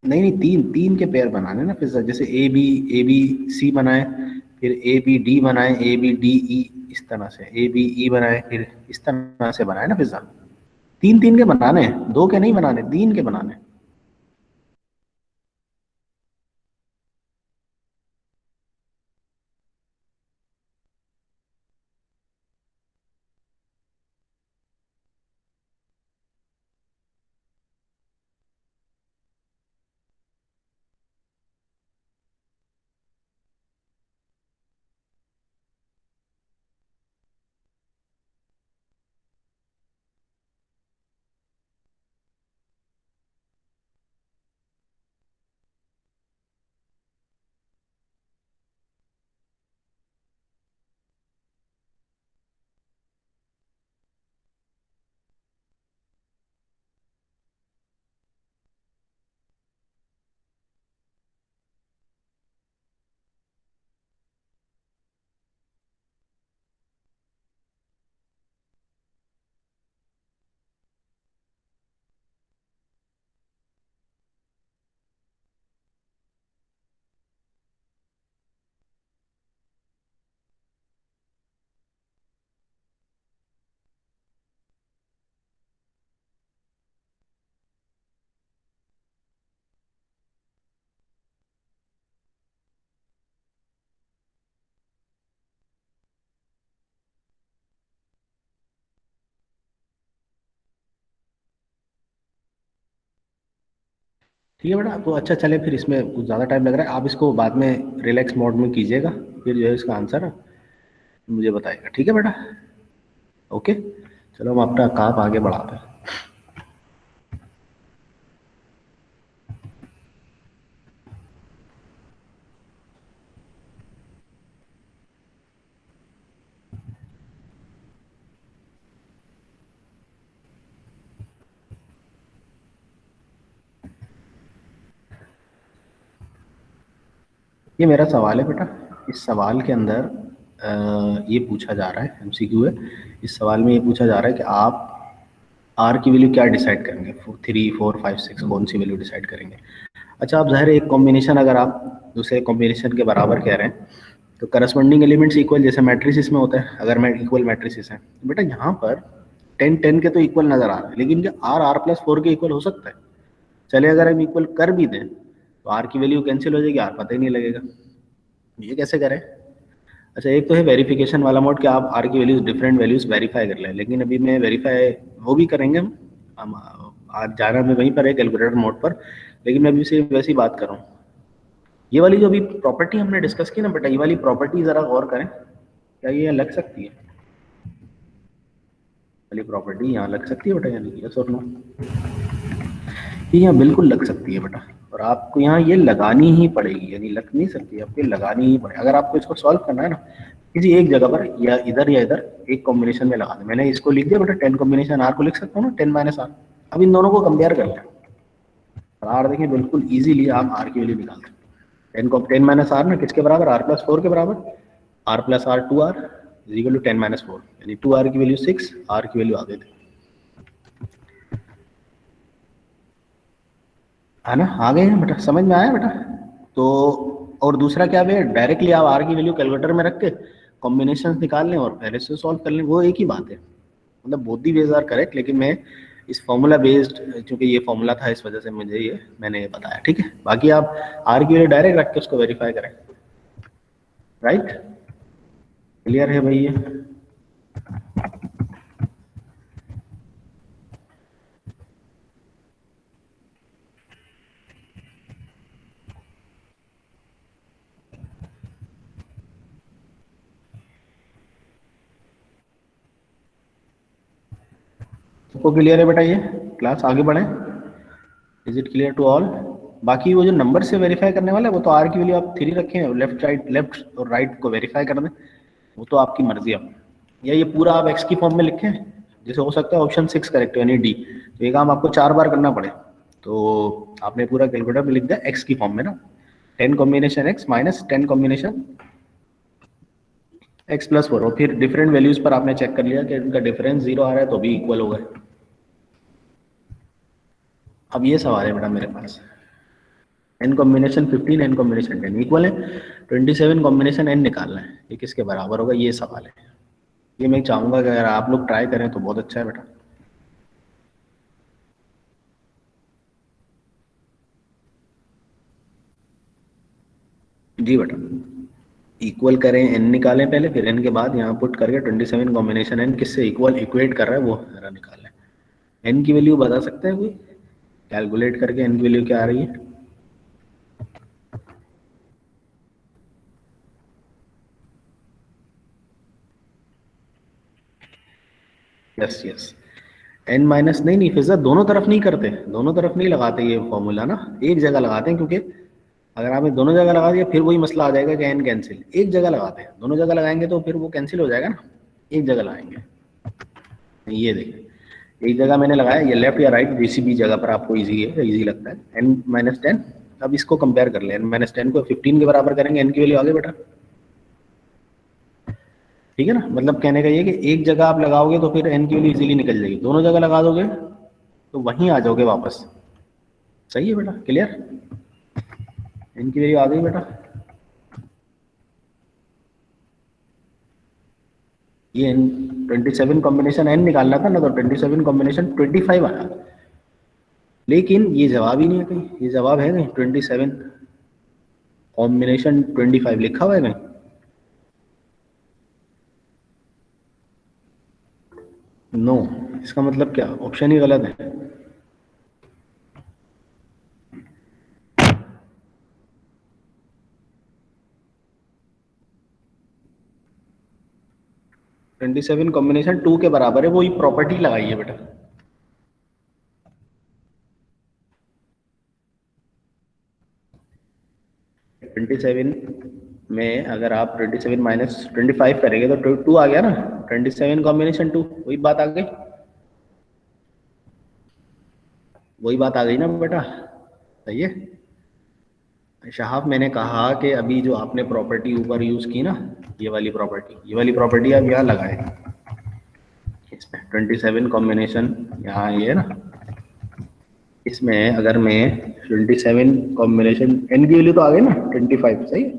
नहीं नहीं, 3 के पेयर बनाने ना फिर, जैसे ए बी सी बनाए, फिर ए बी डी बनाए, ए बी डी ई, इस तरह से ए बी ई बनाए, फिर इस तरह से बनाए ना पिज्जा। 3 के बनाने हैं, 2 के नहीं बनाने, 3 के बनाने। ठीक है बेटा, तो अच्छा चले, फिर इसमें कुछ ज़्यादा टाइम लग रहा है, आप इसको बाद में रिलैक्स मोड में कीजिएगा, फिर जो है इसका आंसर मुझे बताइएगा, ठीक है बेटा। ओके, चलो हम अपना काम आगे बढ़ाते हैं। ये मेरा सवाल है बेटा, इस सवाल के अंदर ये पूछा जा रहा है, एमसीक्यू है, इस सवाल में ये पूछा जा रहा है कि आप आर की वैल्यू क्या डिसाइड करेंगे, 3 4 5 6 कौन सी वैल्यू डिसाइड करेंगे। अच्छा, आप ज़ाहिर है एक कॉम्बिनेशन, अगर आप दूसरे कॉम्बिनेशन के बराबर कह रहे हैं, तो करस्पॉन्डिंग एलिमेंट्स इक्वल, जैसे मैट्रिसेस में होता है, अगर मैं इक्वल मैट्रिसेस हैं, तो बेटा यहाँ पर 10 के तो इक्वल नज़र आ रहा है, लेकिन क्या R+4 के इक्वल हो सकता है? चले अगर हम इक्वल कर भी दें, तो आर की वैल्यू कैंसिल हो जाएगी, आर पता ही नहीं लगेगा, ये कैसे करें? अच्छा, एक तो है वेरिफिकेशन वाला मोड कि आप आर की वैल्यूज, डिफरेंट वैल्यूज वेरीफाई कर लें, लेकिन अभी मैं वेरीफाई वो भी करेंगे हम आज जाना में वहीं पर है कैलकुलेटर मोड पर, लेकिन मैं अभी से वैसी बात कर रहा हूँ। ये वाली जो अभी प्रॉपर्टी हमने डिस्कस की ना बेटा, ये वाली प्रॉपर्टी जरा गौर करें, क्या ये लग सकती है? वाली प्रॉपर्टी यहाँ लग सकती है बेटा, यानी यस और नो? ये यहाँ बिल्कुल लग सकती है बेटा, और आपको यहाँ ये लगानी ही पड़ेगी, यानी लग नहीं सकती, आपको लगानी ही पड़ेगी। अगर आपको इसको सॉल्व करना है ना किसी एक जगह पर, या इधर एक कॉम्बिनेशन में लगा दे। मैंने इसको लिख दिया बेटा 10 कॉम्बिनेशन आर को लिख सकता हूँ ना 10 माइनस आर। अब इन दोनों को कंपेयर कर लें, आर देखिए बिल्कुल इजीली आप आर की वैल्यू निकाल सकते हैं। 10 को 10 माइनस आर ना किसके बराबर, आर प्लस 4 के बराबर। R plus r 2r is equal to 10 minus 4, यानी 2r की वैल्यू 6, आर की वैल्यू आ गई थी, है ना? आ गए हैं बेटा, समझ में आया बेटा? तो और दूसरा क्या है, डायरेक्टली आप आर की वैल्यू कैलकुलेटर में रख के कॉम्बिनेशन निकाल लें और पहले से सॉल्व कर लें, वो एक ही बात है। मतलब both the ways are correct, लेकिन मैं इस फॉर्मूला बेस्ड, क्योंकि ये फॉर्मूला था इस वजह से मुझे ये मैंने ये बताया, ठीक है? बाकी आप आर की वैल्यू डायरेक्ट रख के उसको वेरीफाई करें। राइट, क्लियर है भाई? ये सबको क्लियर है बेटा? ये क्लास आगे बढ़े, is it clear to all? बाकी वो जो नंबर से वेरीफाई करने वाला है वो तो आर की वैल्यू आप 3 रखें, लेफ्ट राइट, लेफ्ट और राइट को वेरीफाई कर दें, वो तो आपकी मर्जी है। या ये पूरा आप एक्स की फॉर्म में लिखें, जैसे हो सकता है ऑप्शन 6 करेक्ट हो, यानी डी। तो ये काम आपको 4 बार करना पड़े, तो आपने पूरा कैलकुलेटर में लिख दिया एक्स की फॉर्म में ना, 10 combination x minus 10 combination x plus 4, और फिर डिफरेंट वैल्यूज पर आपने चेक कर लिया कि इनका डिफरेंस 0 आ रहा है तो भी इक्वल हो गए। अब ये सवाल है बेटा मेरे पास, n combination 15 n combination 10 equal है, 27 कॉम्बिनेशन n निकालना है, ये किसके बराबर होगा, ये सवाल है। ये मैं चाहूंगा कि अगर आप लोग ट्राई करें तो बहुत अच्छा है बेटा। जी बेटा, इक्वल करें, n निकालें पहले, फिर n के बाद यहाँ पुट करके 27 कॉम्बिनेशन n किससे इक्वल इक्वेट कर रहा है वो जरा निकालें। n की वैल्यू बता सकते हैं कोई, कैलकुलेट करके n की वैल्यू क्या आ रही है? यस यस, n माइनस नहीं फिर दोनों तरफ नहीं करते, दोनों तरफ नहीं लगाते ये फॉर्मूला ना, एक जगह लगाते हैं, क्योंकि अगर आपने दोनों जगह लगा दिया फिर वही मसला आ जाएगा कि n कैंसिल। एक जगह लगाते हैं, दोनों जगह लगाएंगे तो फिर वो कैंसिल हो जाएगा ना, एक जगह लगाएंगे। ये देखिए, एक जगह मैंने लगाया, ये लेफ्ट या राइट किसी भी जगह पर आपको इजी है, इजी लगता है। n माइनस 10, अब इसको कंपेयर कर ले, n माइनस 10 को 15 के बराबर करेंगे, n की वैल्यू आगे बेटा, ठीक है ना? मतलब कहने का ये कि एक जगह आप लगाओगे तो फिर n की वैल्यू इजीली निकल जाएगी, दोनों जगह लगा दोगे तो वहीं आ जाओगे वापस। सही है बेटा, क्लियर? n की वैल्यू आ गई बेटा, ये 27 कॉम्बिनेशन n निकालना था ना, तो 27 कॉम्बिनेशन 25 आया, लेकिन ये जवाब ही नहीं है कहीं, ये जवाब है कहीं 27 कॉम्बिनेशन 25 लिखा हुआ है कहीं? नो, इसका मतलब क्या, ऑप्शन ही गलत है। ट्वेंटी सेवन कॉम्बिनेशन 2 के बराबर है, वही प्रॉपर्टी लगाई है बेटा। ट्वेंटी सेवन में अगर आप 27 माइनस 25 करेंगे तो 2 आ गया ना, 27 कॉम्बिनेशन 2, वही बात आ गई, वही बात आ गई ना बेटा। सही है शहाब, मैंने कहा कि अभी जो आपने प्रॉपर्टी ऊपर यूज की ना, ये वाली प्रॉपर्टी, ये वाली प्रॉपर्टी आप यहाँ लगाए इसमें 27 कॉम्बिनेशन, यहाँ ये है ना, इसमें अगर मैं 27 कॉम्बिनेशन n की वैल्यू तो आ गई ना 25, सही है?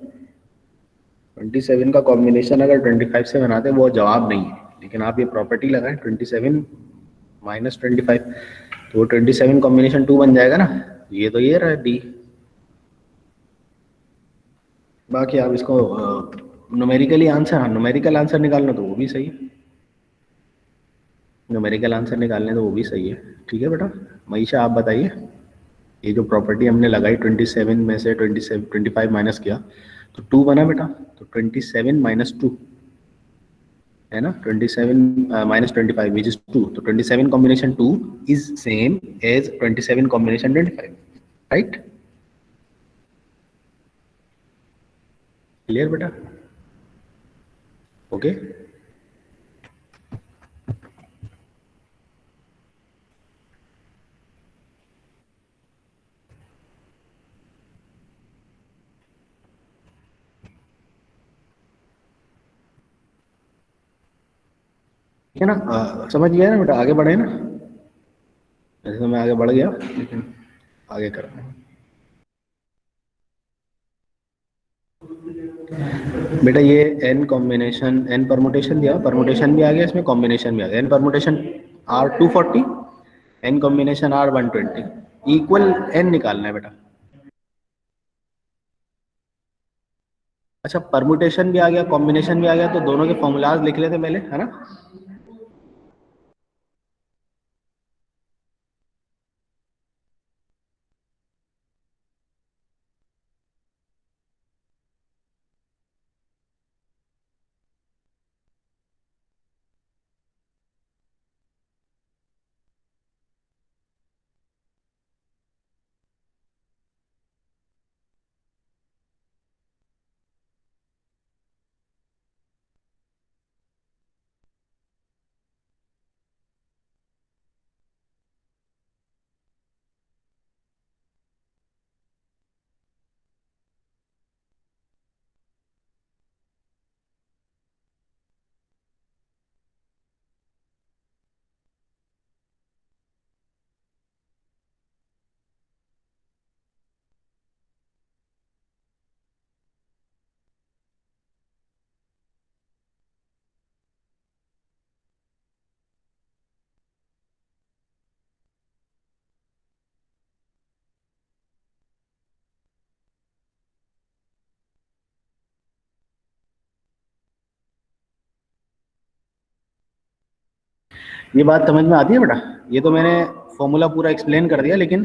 27 का कॉम्बिनेशन अगर 25 से बनाते वो जवाब नहीं है, लेकिन आप ये प्रॉपर्टी लगाएं 27 माइनस 25, तो 27 कॉम्बिनेशन 2 बन जाएगा ना, ये तो ये रहा डी। बाकी आप इसको न्यूमेरिकली आंसर, हाँ न्यूमेरिकल आंसर निकालना तो वो भी सही है, न्यूमेरिकल आंसर निकालने तो वो भी सही है। ठीक है बेटा, मईशा आप बताइए, ये जो प्रॉपर्टी हमने लगाई 27 में से 25 माइनस किया तो 2 बना बेटा, तो 27 माइनस 2 है ना, 27 माइनस 25 विच इज 2, तो 27 combination 2 is same as 27 combination 25, right? Clear बेटा? ओके है ना, समझ गया ना बेटा? आगे बढ़े ना? वैसे तो मैं आगे बढ़ गया, लेकिन आगे कर रहा हूँ। बेटा ये n कॉम्बिनेशन, n परमुटेशन दिया, परमुटेशन भी आ गया इसमें, कॉम्बिनेशन भी आ गया। n permutation r 240, n combination r 120, equal n निकालना है बेटा। अच्छा, परमुटेशन भी आ गया, कॉम्बिनेशन भी आ गया, तो दोनों के फॉर्मूलाज लिख लेते पहले, है ना? ये बात समझ में आती है बेटा? ये तो मैंने फॉर्मूला पूरा एक्सप्लेन कर दिया, लेकिन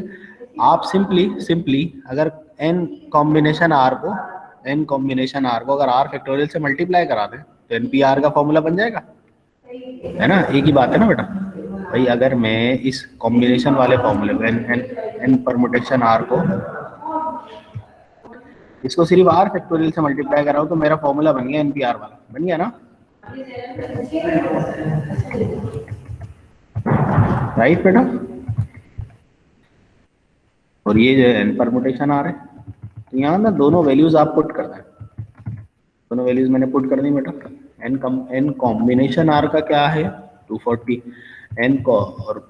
आप सिंपली सिंपली अगर n कॉम्बिनेशन r को, n कॉम्बिनेशन r को अगर r फैक्टोरियल से मल्टीप्लाई करा दें तो npr का फॉर्मूला बन जाएगा, है ना? एक ही बात है ना बेटा? भाई अगर मैं इस कॉम्बिनेशन वाले फॉर्मूले को n परमुटेशन r को, इसको सिर्फ r फैक्टोरियल से मल्टीप्लाई कराऊं तो मेरा फॉर्मूला बन गया npr वाला, बन गया ना? राइट बेटा? और ये जो n परमुटेशन आ रहा है, तो यहाँ ना दोनों वैल्यूज आप पुट करना है। दोनों वैल्यूज मैंने पुट कर दी बेटा। n कॉम्बिनेशन r का क्या है 240, n को और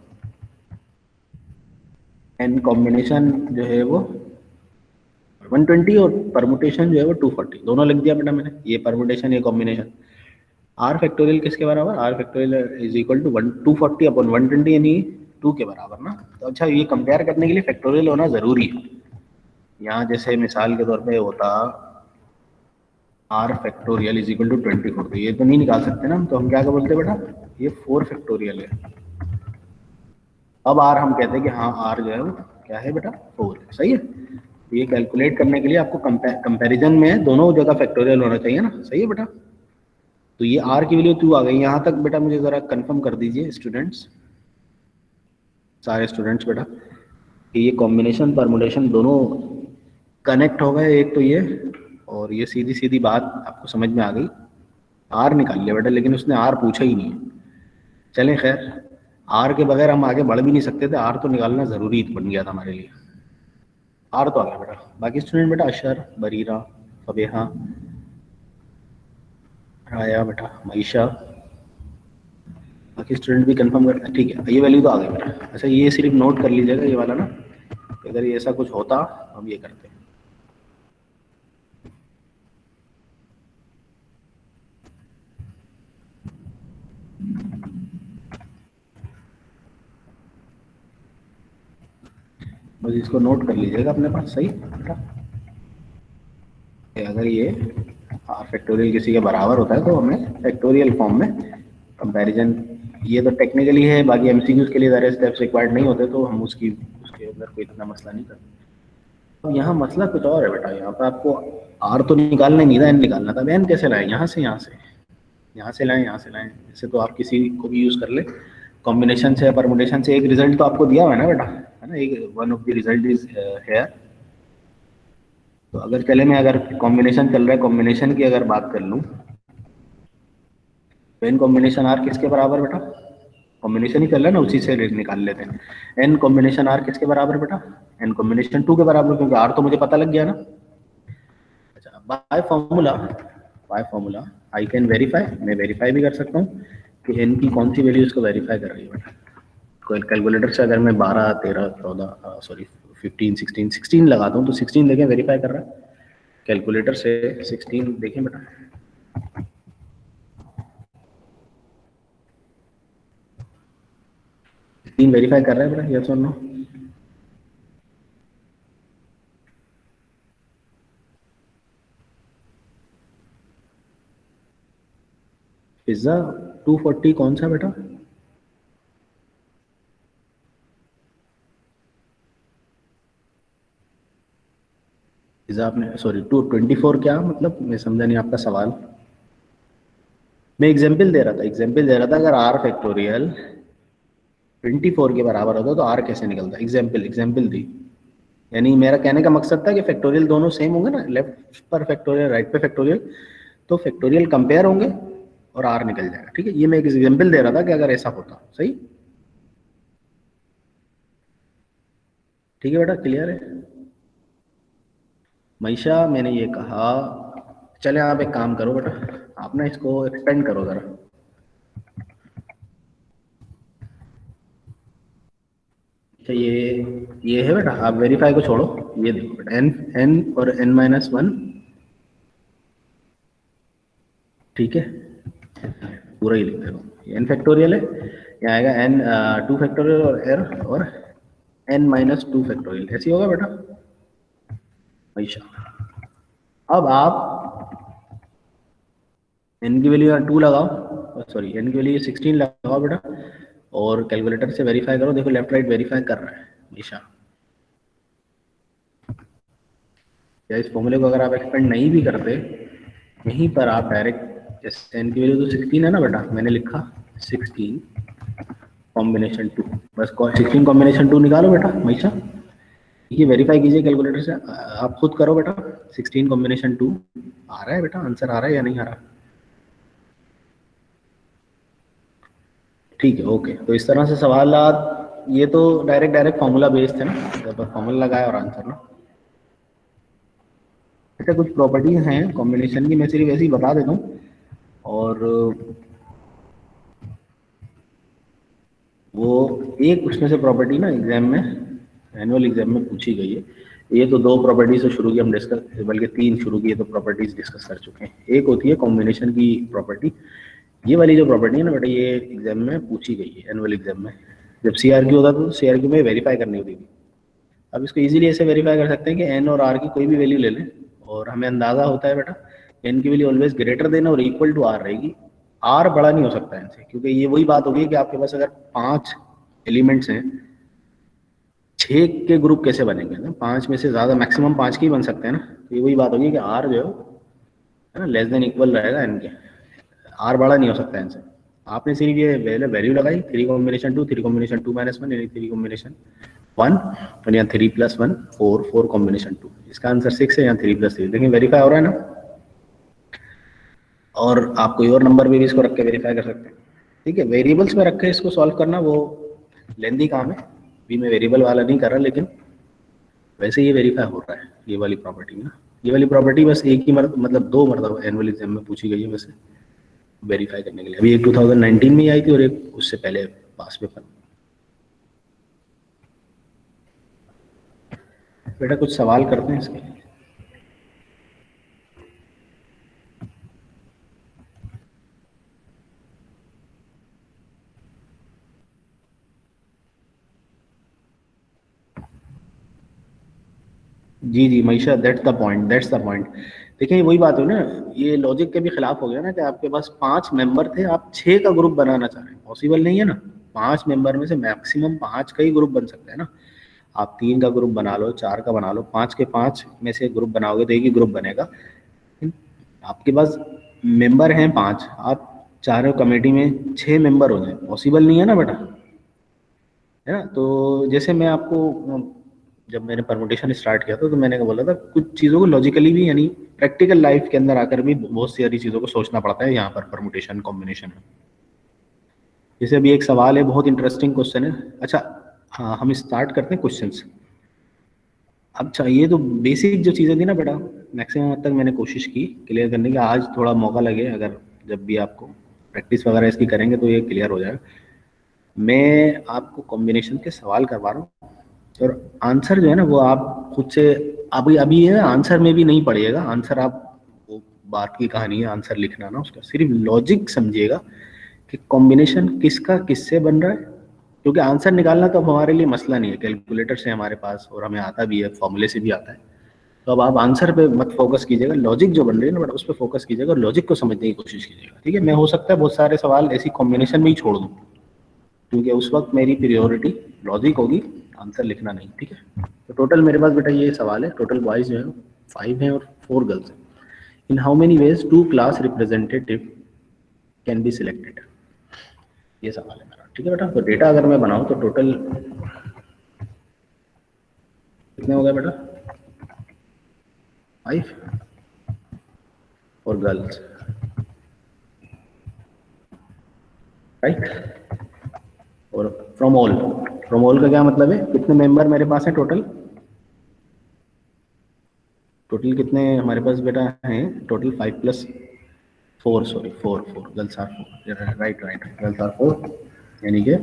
n कॉम्बिनेशन जो है वो 120 और परमुटेशन जो है वो 240, दोनों लिख दिया बेटा मैंने। ये परमुटेशन, ये कॉम्बिनेशन। r फैक्टोरियल किसके बराबर? r factorial is equal to 240 upon 120, यानी 2 के बराबर ना। तो अच्छा, ये कंपेयर करने के लिए फैक्टोरियल होना जरूरी है। यहाँ जैसे मिसाल के तौर पे होता r factorial is equal to 24, तो ये तो नहीं निकाल सकते ना, तो हम क्या बोलते बेटा? ये 4 फैक्टोरियल है। अब r हम कहते हैं कि हाँ r जो है वो क्या है बेटा? 4 है। सही है? तो ये कैलकुलेट करने के लिए आपको कंपैरिजन में दोनों जगह फैक्टोरियल होना चाहिए ना। सही है बेटा? तो ये r की वैल्यू 2 आ गई। यहाँ तक बेटा मुझे जरा कंफर्म कर दीजिए स्टूडेंट्स, सारे स्टूडेंट्स बेटा, कि ये कॉम्बिनेशन परमुटेशन दोनों कनेक्ट हो गए। एक तो ये, और ये सीधी सीधी बात आपको समझ में आ गई। आर निकाल लिया बेटा, लेकिन उसने आर पूछा ही नहीं है। चलें खैर, आर के बगैर हम आगे बढ़ भी नहीं सकते थे, आर तो निकालना जरूरी बन गया था हमारे लिए। आर तो आ गया बेटा। बाकी स्टूडेंट बेटा, अशर, बरीरा, फबेहा, राया बेटा, मईशा, बाकी स्टूडेंट भी कंफर्म करते हैं। ठीक है, ये वैल्यू तो आ गई बेटा। अच्छा, ये सिर्फ नोट कर लीजिएगा ये वाला ना, अगर ये ऐसा कुछ होता हम ये करते हैं। बस इसको नोट कर लीजिएगा अपने पास। सही बेटा? अगर ये आर फैक्टोरियल किसी के बराबर होता है तो हमें फैक्टोरियल फॉर्म में कंपैरिजन, ये तो टेक्निकली है, बाकी एमसीक्यूज के लिए सारे स्टेप्स रिक्वायर्ड नहीं होते, तो हम उसके अंदर कोई इतना मसला नहीं करते। अब यहाँ मसला कुछ और है बेटा। यहाँ पे आपको आर तो निकालना ही नहीं था, एन निकालना था। अब एन कैसे लाए? यहाँ से यहाँ से लाएं, यहाँ से लाएं, ऐसे तो आप किसी को भी यूज़ कर ले, कॉम्बिनेशन से या परमुटेशन से एक रिजल्ट तो आपको दिया हुआ है ना बेटा, है ना, एक one of the result is here. तो अगर चले मैं अगर कॉम्बिनेशन चल रहा है, कॉम्बिनेशन की अगर बात कर लूँ, तो एन कॉम्बिनेशन आर किसके बराबर बेटा, कॉम्बिनेशन ही चल रहा है ना, उसी से निकाल लेते हैं। एन कॉम्बिनेशन आर किसके बराबर बेटा, एन कॉम्बिनेशन 2 के बराबर, क्योंकि आर तो मुझे पता लग गया ना। अच्छा, by formula I can verify, मैं वेरीफाई भी कर सकता हूँ कि एन की कौन सी वैल्यू इसको वेरीफाई कर रही है बेटा। कैलकुलेटर से अगर मैं 12 13 14 सॉरी 15 16 16 लगाता हूँ तो 16 देखें वेरीफाई कर रहा है, कैलकुलेटर से 16 देखें बेटा, 16 वेरीफाई कर रहा है बेटा, यस और नो। पिज्जा 240 कौन सा बेटा, पिज्जा आपने सॉरी 224 क्या मतलब, मैं समझा नहीं आपका सवाल। मैं एग्जाम्पल दे रहा था, अगर आर फैक्टोरियल 24 के बराबर होता तो आर कैसे निकलता, एग्जाम्पल दी। यानी मेरा कहने का मकसद था कि फैक्टोरियल दोनों सेम होंगे ना, लेफ्ट पर फैक्टोरियल राइट पे फैक्टोरियल, तो फैक्टोरियल कंपेयर होंगे और आर निकल जाएगा। ठीक है, ये मैं एक एग्जाम्पल दे रहा था कि अगर ऐसा होता, सही। ठीक है बेटा, क्लियर है। मईशा मैंने ये कहा, चले आप एक काम करो बेटा, आप ना इसको एक्सपेंड करो जरा। अच्छा, ये है बेटा, आप वेरीफाई को छोड़ो, ये देखो बेटा, एन एन और एन माइनस वन, ठीक है, पूरा ही लिख दे रहा हूँ, एन फैक्टोरियल है, यहाँ आएगा एन 2 फैक्टोरियल और एर और एन माइनस 2 फैक्टोरियल, ऐसे होगा बेटा मईशा। अब आप एन की वैल्यू 2 लगाओ, सॉरी एन की वैल्यू 16 लगाओ बेटा, और कैलकुलेटर से वेरीफाई करो, देखो लेफ्ट राइट वेरीफाई कर रहा है मईशा। या इस फॉर्मूले को अगर आप एक्सपेंड नहीं भी करते, यहीं पर आप डायरेक्ट, जैसे एन की वैल्यू तो 16 है ना बेटा, मैंने लिखा 16 कॉम्बिनेशन 2, बस 16 कॉम्बिनेशन 2 निकालो बेटा मईशा, ये वेरीफाई कीजिए कैलकुलेटर से, आप खुद करो बेटा। 16 कॉम्बिनेशन 2 आ रहा है बेटा, आंसर आ रहा है या नहीं आ रहा, ठीक है ओके। तो इस तरह से सवाल, ये तो डायरेक्ट फॉर्मूला बेस्ड है ना, जब फॉर्मूला लगाया और आंसर ना। ऐसे कुछ प्रॉपर्टीज हैं कॉम्बिनेशन की, मैं सिर्फ ऐसे ही बता देता हूँ, और वो एक उसमें से प्रॉपर्टी ना एग्जाम में, एनुअल एग्जाम में पूछी गई है। ये तो 2 प्रॉपर्टीज से शुरू की हम डिस्कस, बल्कि 3 शुरू की, तो प्रॉपर्टीज डिस्कस कर चुके हैं। एक होती है कॉम्बिनेशन की प्रॉपर्टी, ये वाली जो प्रॉपर्टी है ना बेटा, ये एग्जाम में पूछी गई है, एनुअल एग्जाम में। जब सीआरक्यू होता था तो सीआरक्यू में वेरीफाई करनी होती थी। अब इसको इजीली ऐसे वेरीफाई कर सकते हैं कि एन और आर की कोई भी वैल्यू ले लें, और हमें अंदाजा होता है बेटा एन की वैल्यू ऑलवेज ग्रेटर देन और इक्वल टू आर रहेगी, आर बड़ा नहीं हो सकता इनसे, क्योंकि ये वही बात होगी कि आपके पास अगर 5 एलिमेंट्स हैं, 6 के ग्रुप कैसे बनेंगे ना, 5 में से ज्यादा मैक्सिमम 5 के ही बन सकते हैं ना, तो ये वही बात होगी कि आर जो है ना लेस देन इक्वल रहेगा एन के, आर बड़ा नहीं हो सकता इनसे। आपने सिर्फ ये वैल्यू लगाई, 3 कॉम्बिनेशन 2, 3 कॉम्बिनेशन 2 माइनस 1, यानी 3 कॉम्बिनेशन 1, और यहाँ 3 प्लस 1 4, 4 कॉम्बिनेशन 2, इसका आंसर 6 है, यहाँ 3 प्लस 3, देखिए वेरीफाई हो रहा है ना। और आप कोई और नंबर भी इसको रख के वेरीफाई कर सकते हैं। ठीक है, वेरिएबल्स में रख के इसको सॉल्व करना वो लेंदी काम है, अभी मैं वेरिएबल वाला नहीं कर रहा, लेकिन वैसे ये वेरीफाई हो रहा है ये वाली प्रॉपर्टी में ना। ये वाली प्रॉपर्टी बस एक ही मतलब 2 मरतबा एनुअल एग्जाम में पूछी गई है वैसे, वेरीफाई करने के लिए। अभी एक 2019 में ही आई थी और एक उससे पहले पास पेपर। बेटा कुछ सवाल करते हैं इसके, जी जी मईशा, दैट्स द पॉइंट। देखिए वही बात है ना, ये लॉजिक के भी खिलाफ हो गया ना, कि आपके पास 5 मेंबर थे, आप 6 का ग्रुप बनाना चाह रहे हैं, पॉसिबल नहीं है ना। 5 मेंबर में से मैक्सिमम 5 का ही ग्रुप बन सकता है ना। आप 3 का ग्रुप बना लो, 4 का बना लो, 5 के 5 में से ग्रुप बनाओगे तो एक ही ग्रुप बनेगा। आपके पास मेंबर हैं 5, आप चारों कमेटी में 6 मेंबर हो जाए, पॉसिबल नहीं है ना बेटा, है ना। तो जैसे मैं आपको जब मैंने परमुटेशन स्टार्ट किया था तो मैंने बोला था कुछ चीज़ों को लॉजिकली भी यानी प्रैक्टिकल लाइफ के अंदर आकर भी बहुत सारी चीज़ों को सोचना पड़ता है यहाँ पर परमुटेशन कॉम्बिनेशन में। जैसे अभी एक सवाल है, बहुत इंटरेस्टिंग क्वेश्चन है। अच्छा हाँ, हम स्टार्ट करते हैं क्वेश्चंस। अच्छा ये तो बेसिक जो चीज़ें थी ना बेटा, मैक्सिमम हद तक मैंने कोशिश की क्लियर करने की। आज थोड़ा मौका लगे, अगर जब भी आपको प्रैक्टिस वगैरह इसकी करेंगे तो ये क्लियर हो जाएगा। मैं आपको कॉम्बिनेशन के सवाल करवा रहा हूँ और आंसर जो है ना वो आप खुद से अभी अभी है आंसर में भी नहीं पढ़िएगा। आंसर आप वो बात की कहानी है, आंसर लिखना ना उसका, सिर्फ लॉजिक समझिएगा कि कॉम्बिनेशन किसका किससे बन रहा है। क्योंकि आंसर निकालना तो अब हमारे लिए मसला नहीं है, कैलकुलेटर से हमारे पास और हमें आता भी है, फॉर्मूले से भी आता है। तो अब आप आंसर पे मत फोकस कीजिएगा, लॉजिक जो बन रही है ना बट उस पर फोकस कीजिएगा और लॉजिक को समझने की कोशिश कीजिएगा, ठीक है। मैं हो सकता है बहुत सारे सवाल ऐसी कॉम्बिनेशन में ही छोड़ दूँ, क्योंकि उस वक्त मेरी प्रियोरिटी लॉजिक होगी, आंसर लिखना नहीं, ठीक है। तो टोटल मेरे पास बेटा ये सवाल है, टोटल बॉयज जो है 5 हैं और 4 गर्ल्स हैं। In how many ways 2 class representative can be selected, ये सवाल है मेरा, ठीक है बेटा। तो डेटा अगर मैं बनाऊं तो टोटल कितने हो गए बेटा, 5 और गर्ल्स, राइट। और फ्रॉम ऑल का क्या मतलब है, कितने मेंबर मेरे पास है टोटल, टोटल कितने हमारे पास बेटा हैं, total 5 + 4, sorry 4 girls are 4, right girls are 4, यानी कि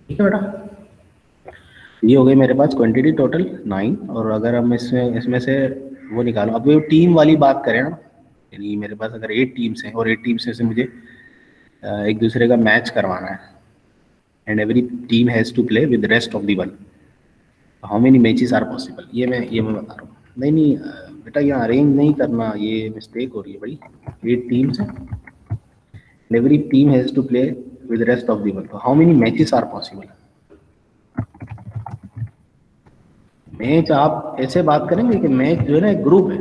ठीक है बेटा। ये हो गई मेरे पास क्वांटिटी टोटल 9। और अगर हम इसमें से वो निकालो, अब ये टीम वाली बात करें ना, यानी मेरे पास अगर 8 टीम्स हैं और 8 टीम्स में से मुझे एक दूसरे का मैच करवाना है and every team has to play with rest of the one, how many matches are possible, ये मैं बता रहा हूँ। नहीं बेटा यहाँ अरेंज नहीं करना, ये मिस्टेक हो रही है बड़ी। 8 टीम्स हैं, every team has to play with rest of the one, how many matches are possible. Match आप ऐसे बात करेंगे कि मैच जो है ना एक ग्रुप है,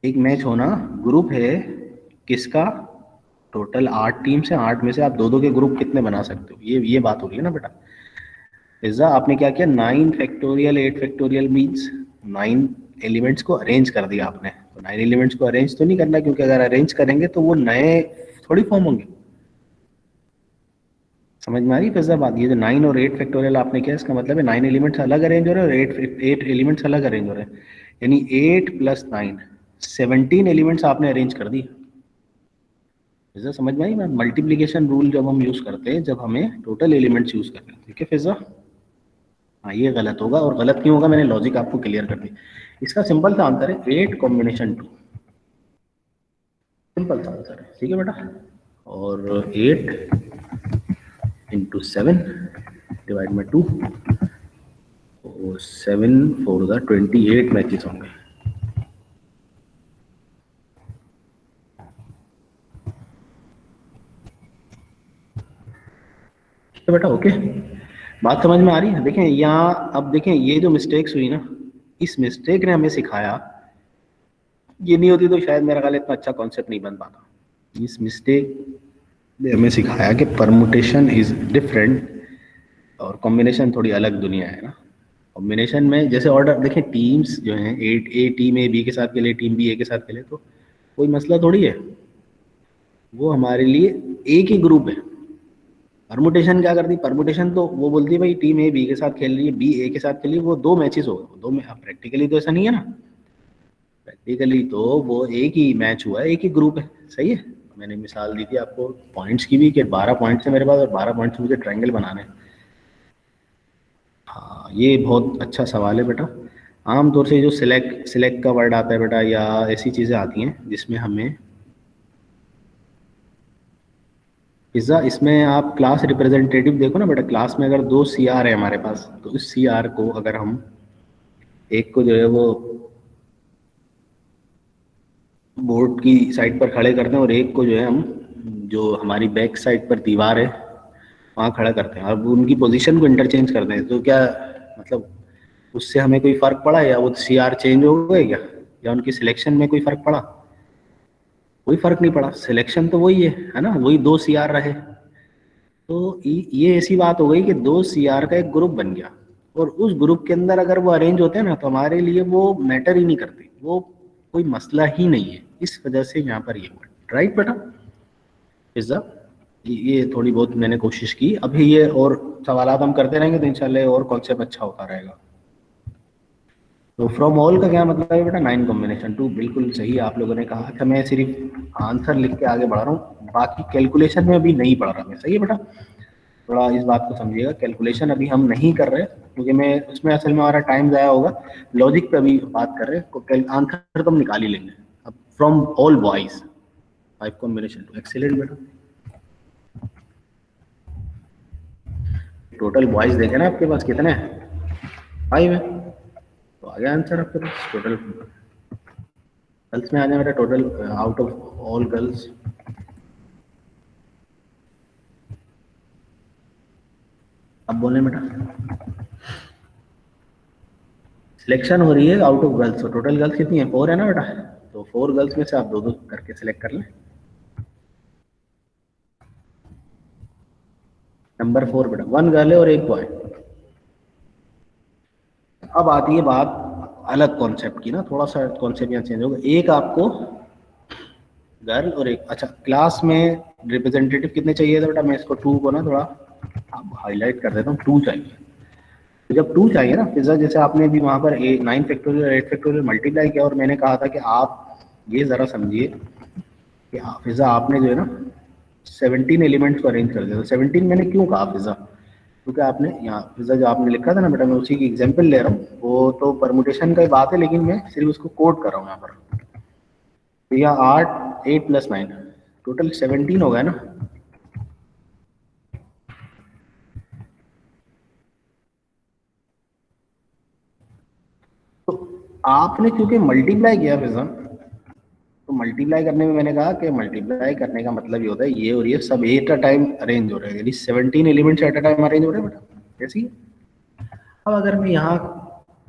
एक मैच होना ग्रुप है किसका, टोटल 8 टीम से 8 में से आप 2-2 के ग्रुप कितने बना सकते हो, ये बात हो रही है ना बेटा। पिज्जा आपने क्या किया, 9 फैक्टोरियल 8 फैक्टोरियल मीन्स 9 एलिमेंट्स को अरेंज कर दिया आपने। तो 9 एलिमेंट्स को अरेंज तो नहीं करना, क्योंकि अगर अरेंज करेंगे तो वो नए थोड़ी फॉर्म होंगे। समझ में आ रही है पिज्जा बात, ये जो 9 और 8 फैक्टोरियल आपने किया इसका मतलब है 9 एलिमेंट्स अलग अरेंज हो रहे हैं और 8 एलिमेंट्स अलग अरेंज हो रहे हैं, यानी 8 + 9 17 एलिमेंट्स आपने अरेंज कर दी। फिजा समझ में आई मैं, मल्टीप्लीकेशन रूल जब हम यूज करते हैं जब हमें टोटल एलिमेंट्स यूज करते हैं, ठीक है फिजा। हाँ ये गलत होगा, और गलत क्यों होगा मैंने लॉजिक आपको क्लियर कर दी। इसका सिंपल सा आंसर है 8 कॉम्बिनेशन 2, सिंपल सा आंसर है, ठीक है बेटा। और 8 × 7 डिवाइड बाई 2, और 7 4 28 मैचेस होंगे। ठीक है बेटा, ओके बात समझ में आ रही है। देखें यहाँ अब देखें ये जो मिस्टेक्स हुई ना, इस मिस्टेक ने हमें सिखाया, ये नहीं होती तो शायद मेरा ख्याल इतना अच्छा कॉन्सेप्ट नहीं बन पाता। इस मिस्टेक ने हमें सिखाया कि परमुटेशन इज डिफरेंट और कॉम्बिनेशन थोड़ी अलग दुनिया है ना। कॉम्बिनेशन में जैसे ऑर्डर देखें, टीम्स जो हैं 8 ए टीम ए बी के साथ खेले, टीम बी ए के साथ खेले, तो कोई मसला थोड़ी है, वो हमारे लिए एक ही ग्रुप है। परमुटेशन क्या करती, परमुटेशन तो वो बोलती है भाई टीम ए बी के साथ खेल रही है, बी ए के साथ खेल रही है, वो 2 मैचेस हो गए, 2 में प्रैक्टिकली तो ऐसा नहीं है ना, प्रैक्टिकली तो वो एक ही मैच हुआ है, एक ही ग्रुप है, सही है। मैंने मिसाल दी थी आपको पॉइंट्स की भी कि 12 पॉइंट्स है मेरे पास और 12 पॉइंट्स मुझे ट्रायंगल बनाने हैं। हाँ ये बहुत अच्छा सवाल है बेटा। आमतौर से जो सिलेक्ट का वर्ड आता है बेटा, या ऐसी चीज़ें आती हैं जिसमें हमें पिज्ज़ा, इसमें आप क्लास रिप्रेजेंटेटिव देखो ना बेटा, क्लास में अगर 2 CR है हमारे पास, तो इस CR को अगर हम एक को जो है वो बोर्ड की साइड पर खड़े करते हैं और एक को जो है हम, जो हमारी बैक साइड पर दीवार है वहाँ खड़ा करते हैं, अब उनकी पोजीशन को इंटरचेंज करते हैं, तो क्या मतलब उससे हमें कोई फर्क पड़ा, या वो सीआर चेंज हो गए क्या, या उनकी सिलेक्शन में कोई फर्क पड़ा? कोई फर्क नहीं पड़ा, सिलेक्शन तो वही है ना, वही दो सीआर रहे। तो ये ऐसी बात हो गई कि दो सीआर का एक ग्रुप बन गया, और उस ग्रुप के अंदर अगर वो अरेंज होते हैं ना, तो हमारे लिए वो मैटर ही नहीं करती, वो कोई मसला ही नहीं है। इस वजह से यहाँ पर ये हुआ, राइट बेटा? पिज्जा, ये थोड़ी बहुत मैंने कोशिश की, अभी ये और सवालात हम करते रहेंगे तो इंशाल्लाह और कॉन्सेप्ट अच्छा होता रहेगा। तो फ्रॉम ऑल का क्या मतलब है बेटा? 9 कॉम्बिनेशन 2, बिल्कुल सही आप लोगों ने कहा। अच्छा, मैं सिर्फ आंसर लिख के आगे बढ़ रहा हूँ, बाकी कैलकुलेशन में अभी नहीं पढ़ रहा मैं, सही है बेटा? थोड़ा इस बात को समझिएगा, कैलकुलेशन अभी हम नहीं कर रहे, क्योंकि मैं उसमें असल में हमारा टाइम ज़ाया होगा। लॉजिक पे अभी बात कर रहे हैं, आंसर तो हम निकाल ही लेंगे। अब from all boys 5 combination 2, excellent बेटा। टोटल बॉयज देखे ना आपके पास कितने हैं? 5 है, तो आ गया आंसर आपके पास। टोटल गर्ल्स में आ जाए मेरा, total out of all girls. अब बोले बेटा, सिलेक्शन हो रही है आउट ऑफ गर्ल्स, तो टोटल गर्ल्स कितनी है? 4 है ना बेटा, तो 4 गर्ल्स में से आप 2-2 करके सिलेक्ट कर लें। नंबर 4 बेटा, 1 गर्ल है और 1 बॉय। अब आती है बात अलग कॉन्सेप्ट की ना, थोड़ा सा कॉन्सेप्ट यहाँ चेंज होगा। एक आपको गर्ल और एक, अच्छा क्लास में रिप्रेजेंटेटिव कितने चाहिए थे बेटा? मैं इसको 2 को ना थोड़ा अब हाईलाइट कर देता हूँ, 2 चाहिए। तो जब 2 चाहिए ना फिजा, जैसे आपने भी वहाँ पर 9 फैक्टोरियल 8 फैक्टोरियल मल्टीप्लाई किया, और मैंने कहा था कि आप ये ज़रा समझिए कि फिजा आपने जो है ना 17 एलिमेंट्स को अरेंज कर दिया। तो 17 मैंने क्यों कहा फिजा? क्योंकि आपने यहाँ फिजा जो आपने लिखा था ना बेटा, मैं उसी की एग्जाम्पल ले रहा हूँ, वो तो परमुटेशन का ही बात है, लेकिन मैं सिर्फ उसको कोड कर रहा हूँ यहाँ पर। तो यह 8, 8 + 9 टोटल 17 हो गया ना। तो आपने क्योंकि मल्टीप्लाई किया फिजा, तो मल्टीप्लाई करने में मैंने कहा कि मल्टीप्लाई करने का मतलब ये होता है ये और ये सब एट अ टाइम अरेंज हो रहे हैं, यानी 17 elements at a time arrange हो रहे हैं बेटा, ऐसी है। अब अगर मैं यहाँ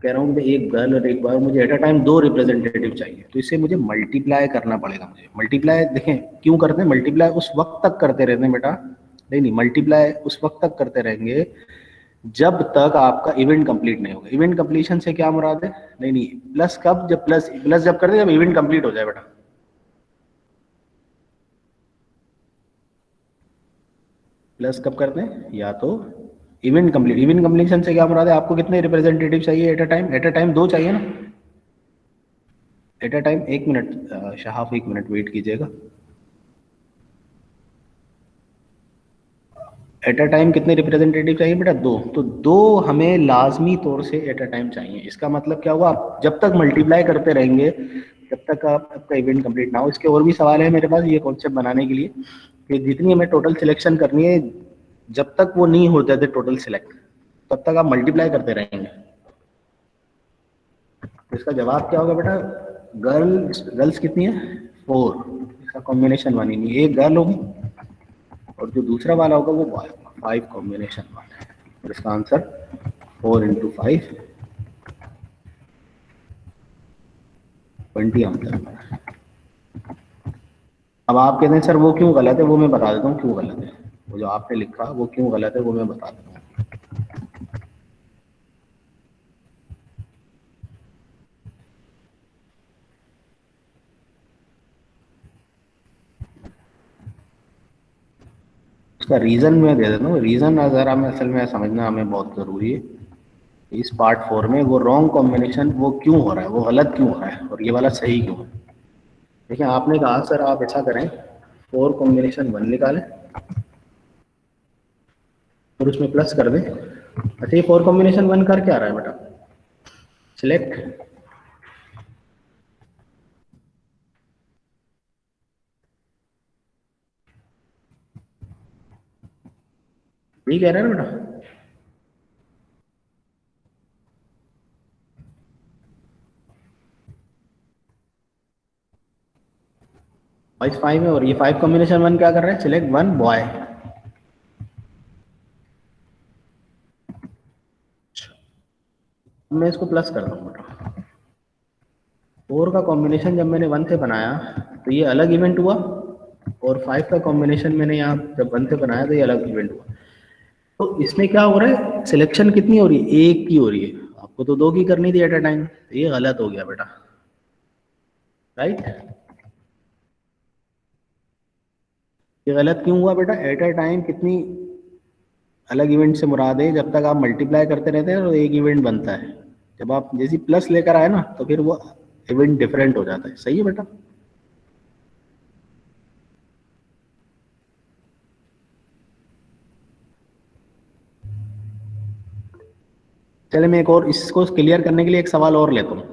कह रहा हूँ कि एक गर्ल और एक बॉय, मुझे एट अ टाइम 2 रिप्रेजेंटेटिव चाहिए, तो इसे मुझे मल्टीप्लाई करना पड़ेगा। मुझे मल्टीप्लाई देखें क्यों करते हैं, मल्टीप्लाई उस वक्त तक करते रहते हैं बेटा, नहीं मल्टीप्लाई उस वक्त तक करते रहेंगे जब तक आपका इवेंट कंप्लीट नहीं होगा। इवेंट कंप्लीशन से क्या मुराद है? नहीं प्लस कब? जब प्लस प्लस जब करते हैं जब इवेंट कंप्लीट हो जाए बेटा। प्लस कब करते हैं? या तो इवेंट कंप्लीट, इवेंट कंप्लीशन से क्या मुराद है? आपको कितने रिप्रेजेंटेटिव चाहिए at a time? At a time 2 चाहिए ना, एट अ टाइम। 1 मिनट शहाफ, 1 मिनट वेट कीजिएगा। एट अ टाइम कितने रिप्रेजेंटेटिव चाहिए बेटा? 2। तो 2 हमें लाजमी तौर से एट अ टाइम चाहिए। इसका मतलब क्या हुआ? आप जब तक मल्टीप्लाई करते रहेंगे जब तक आपका इवेंट कंप्लीट ना हो। इसके और भी सवाल है मेरे पास ये कॉन्सेप्ट बनाने के लिए, कि जितनी हमें टोटल सिलेक्शन करनी है, जब तक वो नहीं हो जाते टोटल सिलेक्ट, तब तक आप मल्टीप्लाई करते रहेंगे। तो इसका जवाब क्या होगा बेटा? गर्ल्स गर्ल्स कितनी है? 4। इसका कॉम्बिनेशन 1 ही नहीं, एक गर्ल होगी और जो दूसरा वाला होगा वो बॉय होगा। 5 कॉम्बिनेशन 1 है, और इसका आंसर 4 × 5 20 आंसर है। अब आप कहते हैं सर वो क्यों गलत है, वो मैं बता देता हूँ क्यों गलत है। वो जो आपने लिखा वो क्यों गलत है वो मैं बता देता हूँ। उसका रीज़न मैं दे देता हूँ। रीज़न अगर हमें असल में समझना हमें बहुत ज़रूरी है। इस पार्ट 4 में वो रॉन्ग कॉम्बिनेशन वो क्यों हो रहा है, वो गलत क्यों हो रहा है, और ये वाला सही क्यों है। देखिए आपने कहा सर आप ऐसा करें 4 कॉम्बिनेशन 1 निकालें और उसमें प्लस कर दें। अच्छा ये 4 कॉम्बिनेशन 1 कर क्या रहा है बेटा? सिलेक्ट, यही कह रहे हैं ना बेटा? वाइस 5 है और ये 5 कॉम्बिनेशन 1 क्या कर रहा है? Select 1 boy. मैं इसको प्लस कर दूँ बेटा। 4 का कॉम्बिनेशन जब मैंने 1 से बनाया तो ये अलग इवेंट हुआ, और 5 का कॉम्बिनेशन मैंने यहाँ जब 1 से बनाया तो ये अलग इवेंट हुआ। तो इसमें क्या हो रहा है, सिलेक्शन कितनी हो रही है, एक की हो रही है। आपको तो 2 की करनी थी एट अ टाइम, तो ये गलत हो गया बेटा, राइट। ये गलत क्यों हुआ बेटा, एट अ टाइम कितनी अलग इवेंट से मुराद है, जब तक आप मल्टीप्लाई करते रहते हैं तो एक इवेंट बनता है। जब आप जैसी प्लस लेकर आए ना तो फिर वो इवेंट डिफरेंट हो जाता है। सही है बेटा। चले मैं एक और इसको क्लियर करने के लिए एक सवाल और लेता हूँ।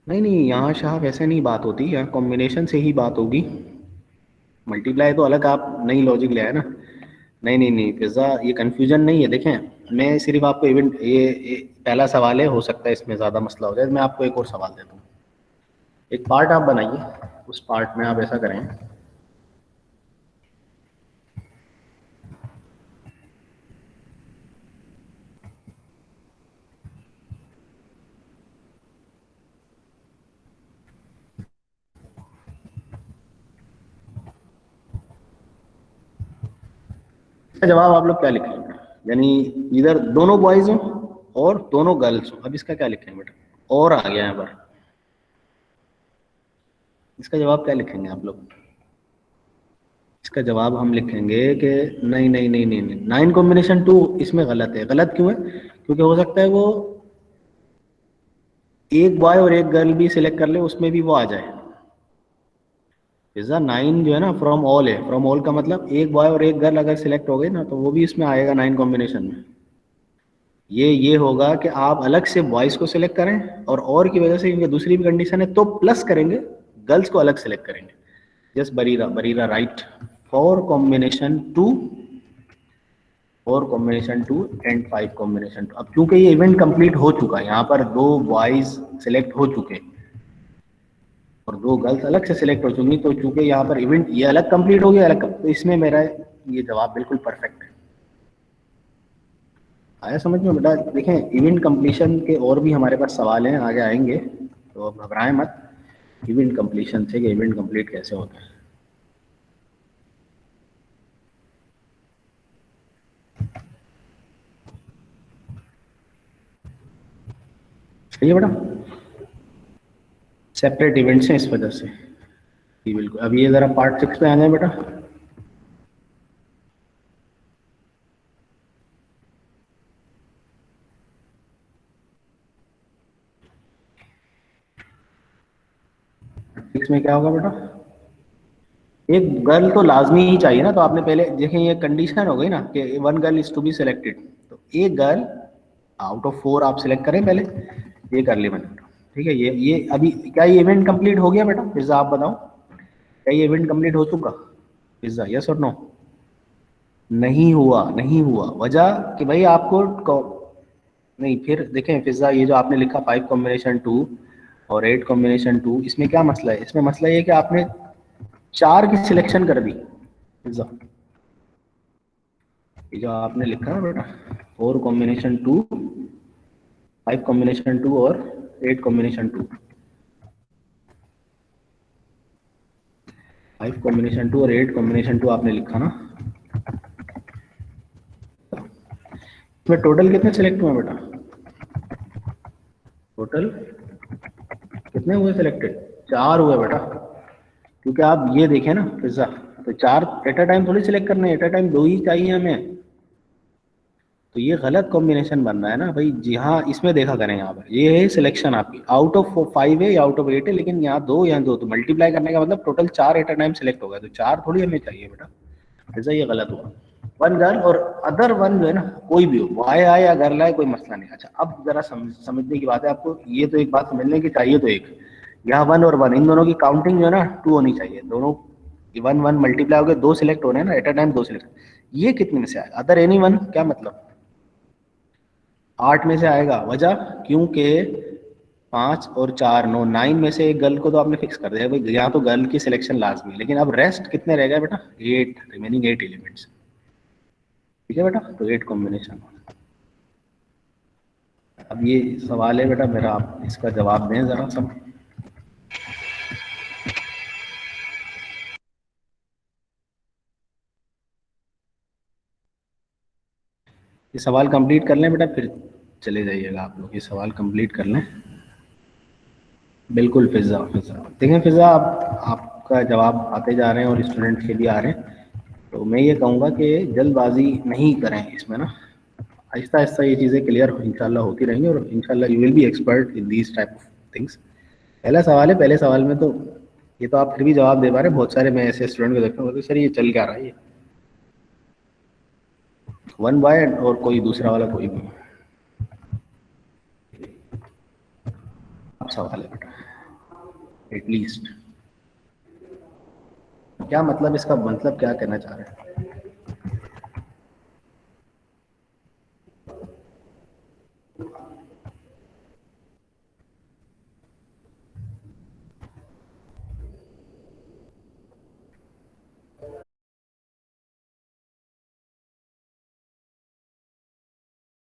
नहीं नहीं, यहाँ शाह वैसे नहीं बात होती, यहाँ कॉम्बिनेशन से ही बात होगी। मल्टीप्लाई तो अलग आप नई लॉजिक ले आए ना। नहीं नहीं नहीं पिज्ज़ा, ये कंफ्यूजन नहीं है। देखें मैं सिर्फ आपको इवेंट ये पहला सवाल है, हो सकता है इसमें ज़्यादा मसला हो जाए। मैं आपको एक और सवाल देता हूँ। एक पार्ट आप बनाइए, उस पार्ट में आप ऐसा करें। इसका जवाब आप लोग क्या लिखेंगे, यानी इधर दोनों बॉयज हों और दोनों गर्ल्स हों। अब इसका क्या लिखेंगे बेटा, और आ गया यहाँ पर, इसका जवाब क्या लिखेंगे आप लोग। इसका जवाब हम लिखेंगे कि नहीं नहीं नहीं नहीं नहीं, 9 कॉम्बिनेशन 2 इसमें गलत है। गलत क्यों है, क्योंकि हो सकता है वो एक बॉय और एक गर्ल भी सिलेक्ट कर ले, उसमें भी वो आ जाए। पिज्जा 9 जो है ना फ्रॉम ऑल है, फ्रॉम ऑल का मतलब एक बॉय और एक गर्ल अगर सिलेक्ट हो गए ना तो वो भी इसमें आएगा 9 कॉम्बिनेशन में। ये होगा कि आप अलग से बॉयज को सिलेक्ट करें, और की वजह से क्योंकि दूसरी भी कंडीशन है तो प्लस करेंगे, गर्ल्स को अलग सिलेक्ट करेंगे। Just Bareera Bareera right. Four combination two, 4 combination 2 and 5 combination 2। अब क्योंकि ये इवेंट कंप्लीट हो चुका है, यहाँ पर 2 बॉयज सिलेक्ट हो चुके और 2 गर्ल्स अलग से सिलेक्ट हो चुकी, तो चूंकि यहाँ पर इवेंट ये अलग कंप्लीट हो गया तो इसमें मेरा ये जवाब बिल्कुल परफेक्ट है। आया समझ में बेटा। देखें इवेंट कंप्लीशन के और भी हमारे पास सवाल हैं, आगे आएंगे, तो अब घबराएं मत। इवेंट कंप्लीशन से कि इवेंट कंप्लीट कैसे होता है। सही है बेटा, सेपरेट इवेंट्स हैं इस वजह से। जी बिल्कुल। अब ये जरा पार्ट 6 पे आ जाए बेटा। सिक्स में क्या होगा बेटा, एक गर्ल तो लाजमी ही चाहिए ना। तो आपने पहले देखें ये कंडीशन हो गई ना कि 1 girl is to be selected, तो एक गर्ल आउट ऑफ 4 आप सिलेक्ट करें पहले, ये कर ली मैंने। ठीक है, ये अभी क्या ये इवेंट कंप्लीट हो गया बेटा, पिज्जा आप बताओ, क्या ये इवेंट कंप्लीट हो चुका पिज्जा, यस और नो। नहीं हुआ, नहीं हुआ। वजह कि भाई आपको नहीं, फिर देखें पिज्जा ये जो आपने लिखा 5 कॉम्बिनेशन 2 और 8 कॉम्बिनेशन 2, इसमें क्या मसला है, इसमें मसला ये है कि आपने 4 की सिलेक्शन कर दी पिज्जा। ये जो आपने लिखा ना बेटा 4 कॉम्बिनेशन 2, 5 कॉम्बिनेशन 2 और 8 कॉम्बिनेशन 2, 5 कॉम्बिनेशन 2 और 8 कॉम्बिनेशन 2 आपने लिखा ना। इसमें टोटल कितने सिलेक्ट हुए बेटा, टोटल कितने हुए सिलेक्टेड, 4 हुए बेटा। क्योंकि आप ये देखें ना पिज्जा, तो 4 एट अ टाइम थोड़ी सिलेक्ट करने, एट अ टाइम 2 ही चाहिए हमें। तो ये गलत कॉम्बिनेशन बन रहा है ना भाई जी। हाँ इसमें देखा करें, यहाँ पर ये है सिलेक्शन आपकी आउट ऑफ 5 है या आउट ऑफ 8 है, लेकिन यहाँ 2 यहाँ 2, तो मल्टीप्लाई करने का मतलब total 4 eight a time select होगा, तो 4 थोड़ी हमें चाहिए बेटा। ऐसा ये गलत हुआ। 1 गर्ल और अदर 1 जो है ना, कोई भी हो, बॉय आए या गर्ल आए, कोई मसला नहीं। अच्छा अब जरा समझने की बात है आपको, ये तो एक बात समझने की चाहिए, तो एक यहाँ 1 और 1 इन दोनों की काउंटिंग जो है ना 2 होनी चाहिए। दोनों 1 1 मल्टीप्लाई हो गए, 2 सिलेक्ट हो रहे हैं ना एट अ टाइम, 2 सिलेक्ट। ये कितने में से आएगा, अदर एनी 1 क्या मतलब, 8 में से आएगा। वजह क्योंकि 5 और 4 9, 9 में से एक गर्ल को तो आपने फिक्स कर दिया भाई, यहाँ तो गर्ल की सिलेक्शन लाजमी है, लेकिन अब रेस्ट कितने रह गए बेटा, 8, रिमेनिंग 8 एलिमेंट्स। ठीक है बेटा, तो 8 कॉम्बिनेशन। अब ये सवाल है बेटा मेरा, आप इसका जवाब दें ज़रा सब। ये सवाल कंप्लीट कर लें बेटा, फिर चले जाइएगा आप लोग। ये सवाल कंप्लीट कर लें। बिल्कुल फ़िज़ा फ़िज़ा देखें, फ़िज़ा आपका जवाब आते जा रहे हैं और स्टूडेंट्स के भी आ रहे हैं। तो मैं ये कहूँगा कि जल्दबाजी नहीं करें इसमें ना, आहिस्ता आहिस्ता ये चीज़ें क्लियर इंशाल्लाह होती रहेंगी और इंशाल्लाह you will be expert in these type of things. पहला सवाल है, पहले सवाल में तो ये तो आप फिर भी जवाब दे पा रहे हैं। बहुत सारे मैं ऐसे स्टूडेंट को देखता हूँ तो सर ये चल क्या रहा है, ये 1 बाय और कोई दूसरा वाला कोई भी आप सवाल है बेटा। एटलीस्ट क्या मतलब, इसका मतलब क्या कहना चाह रहे हैं?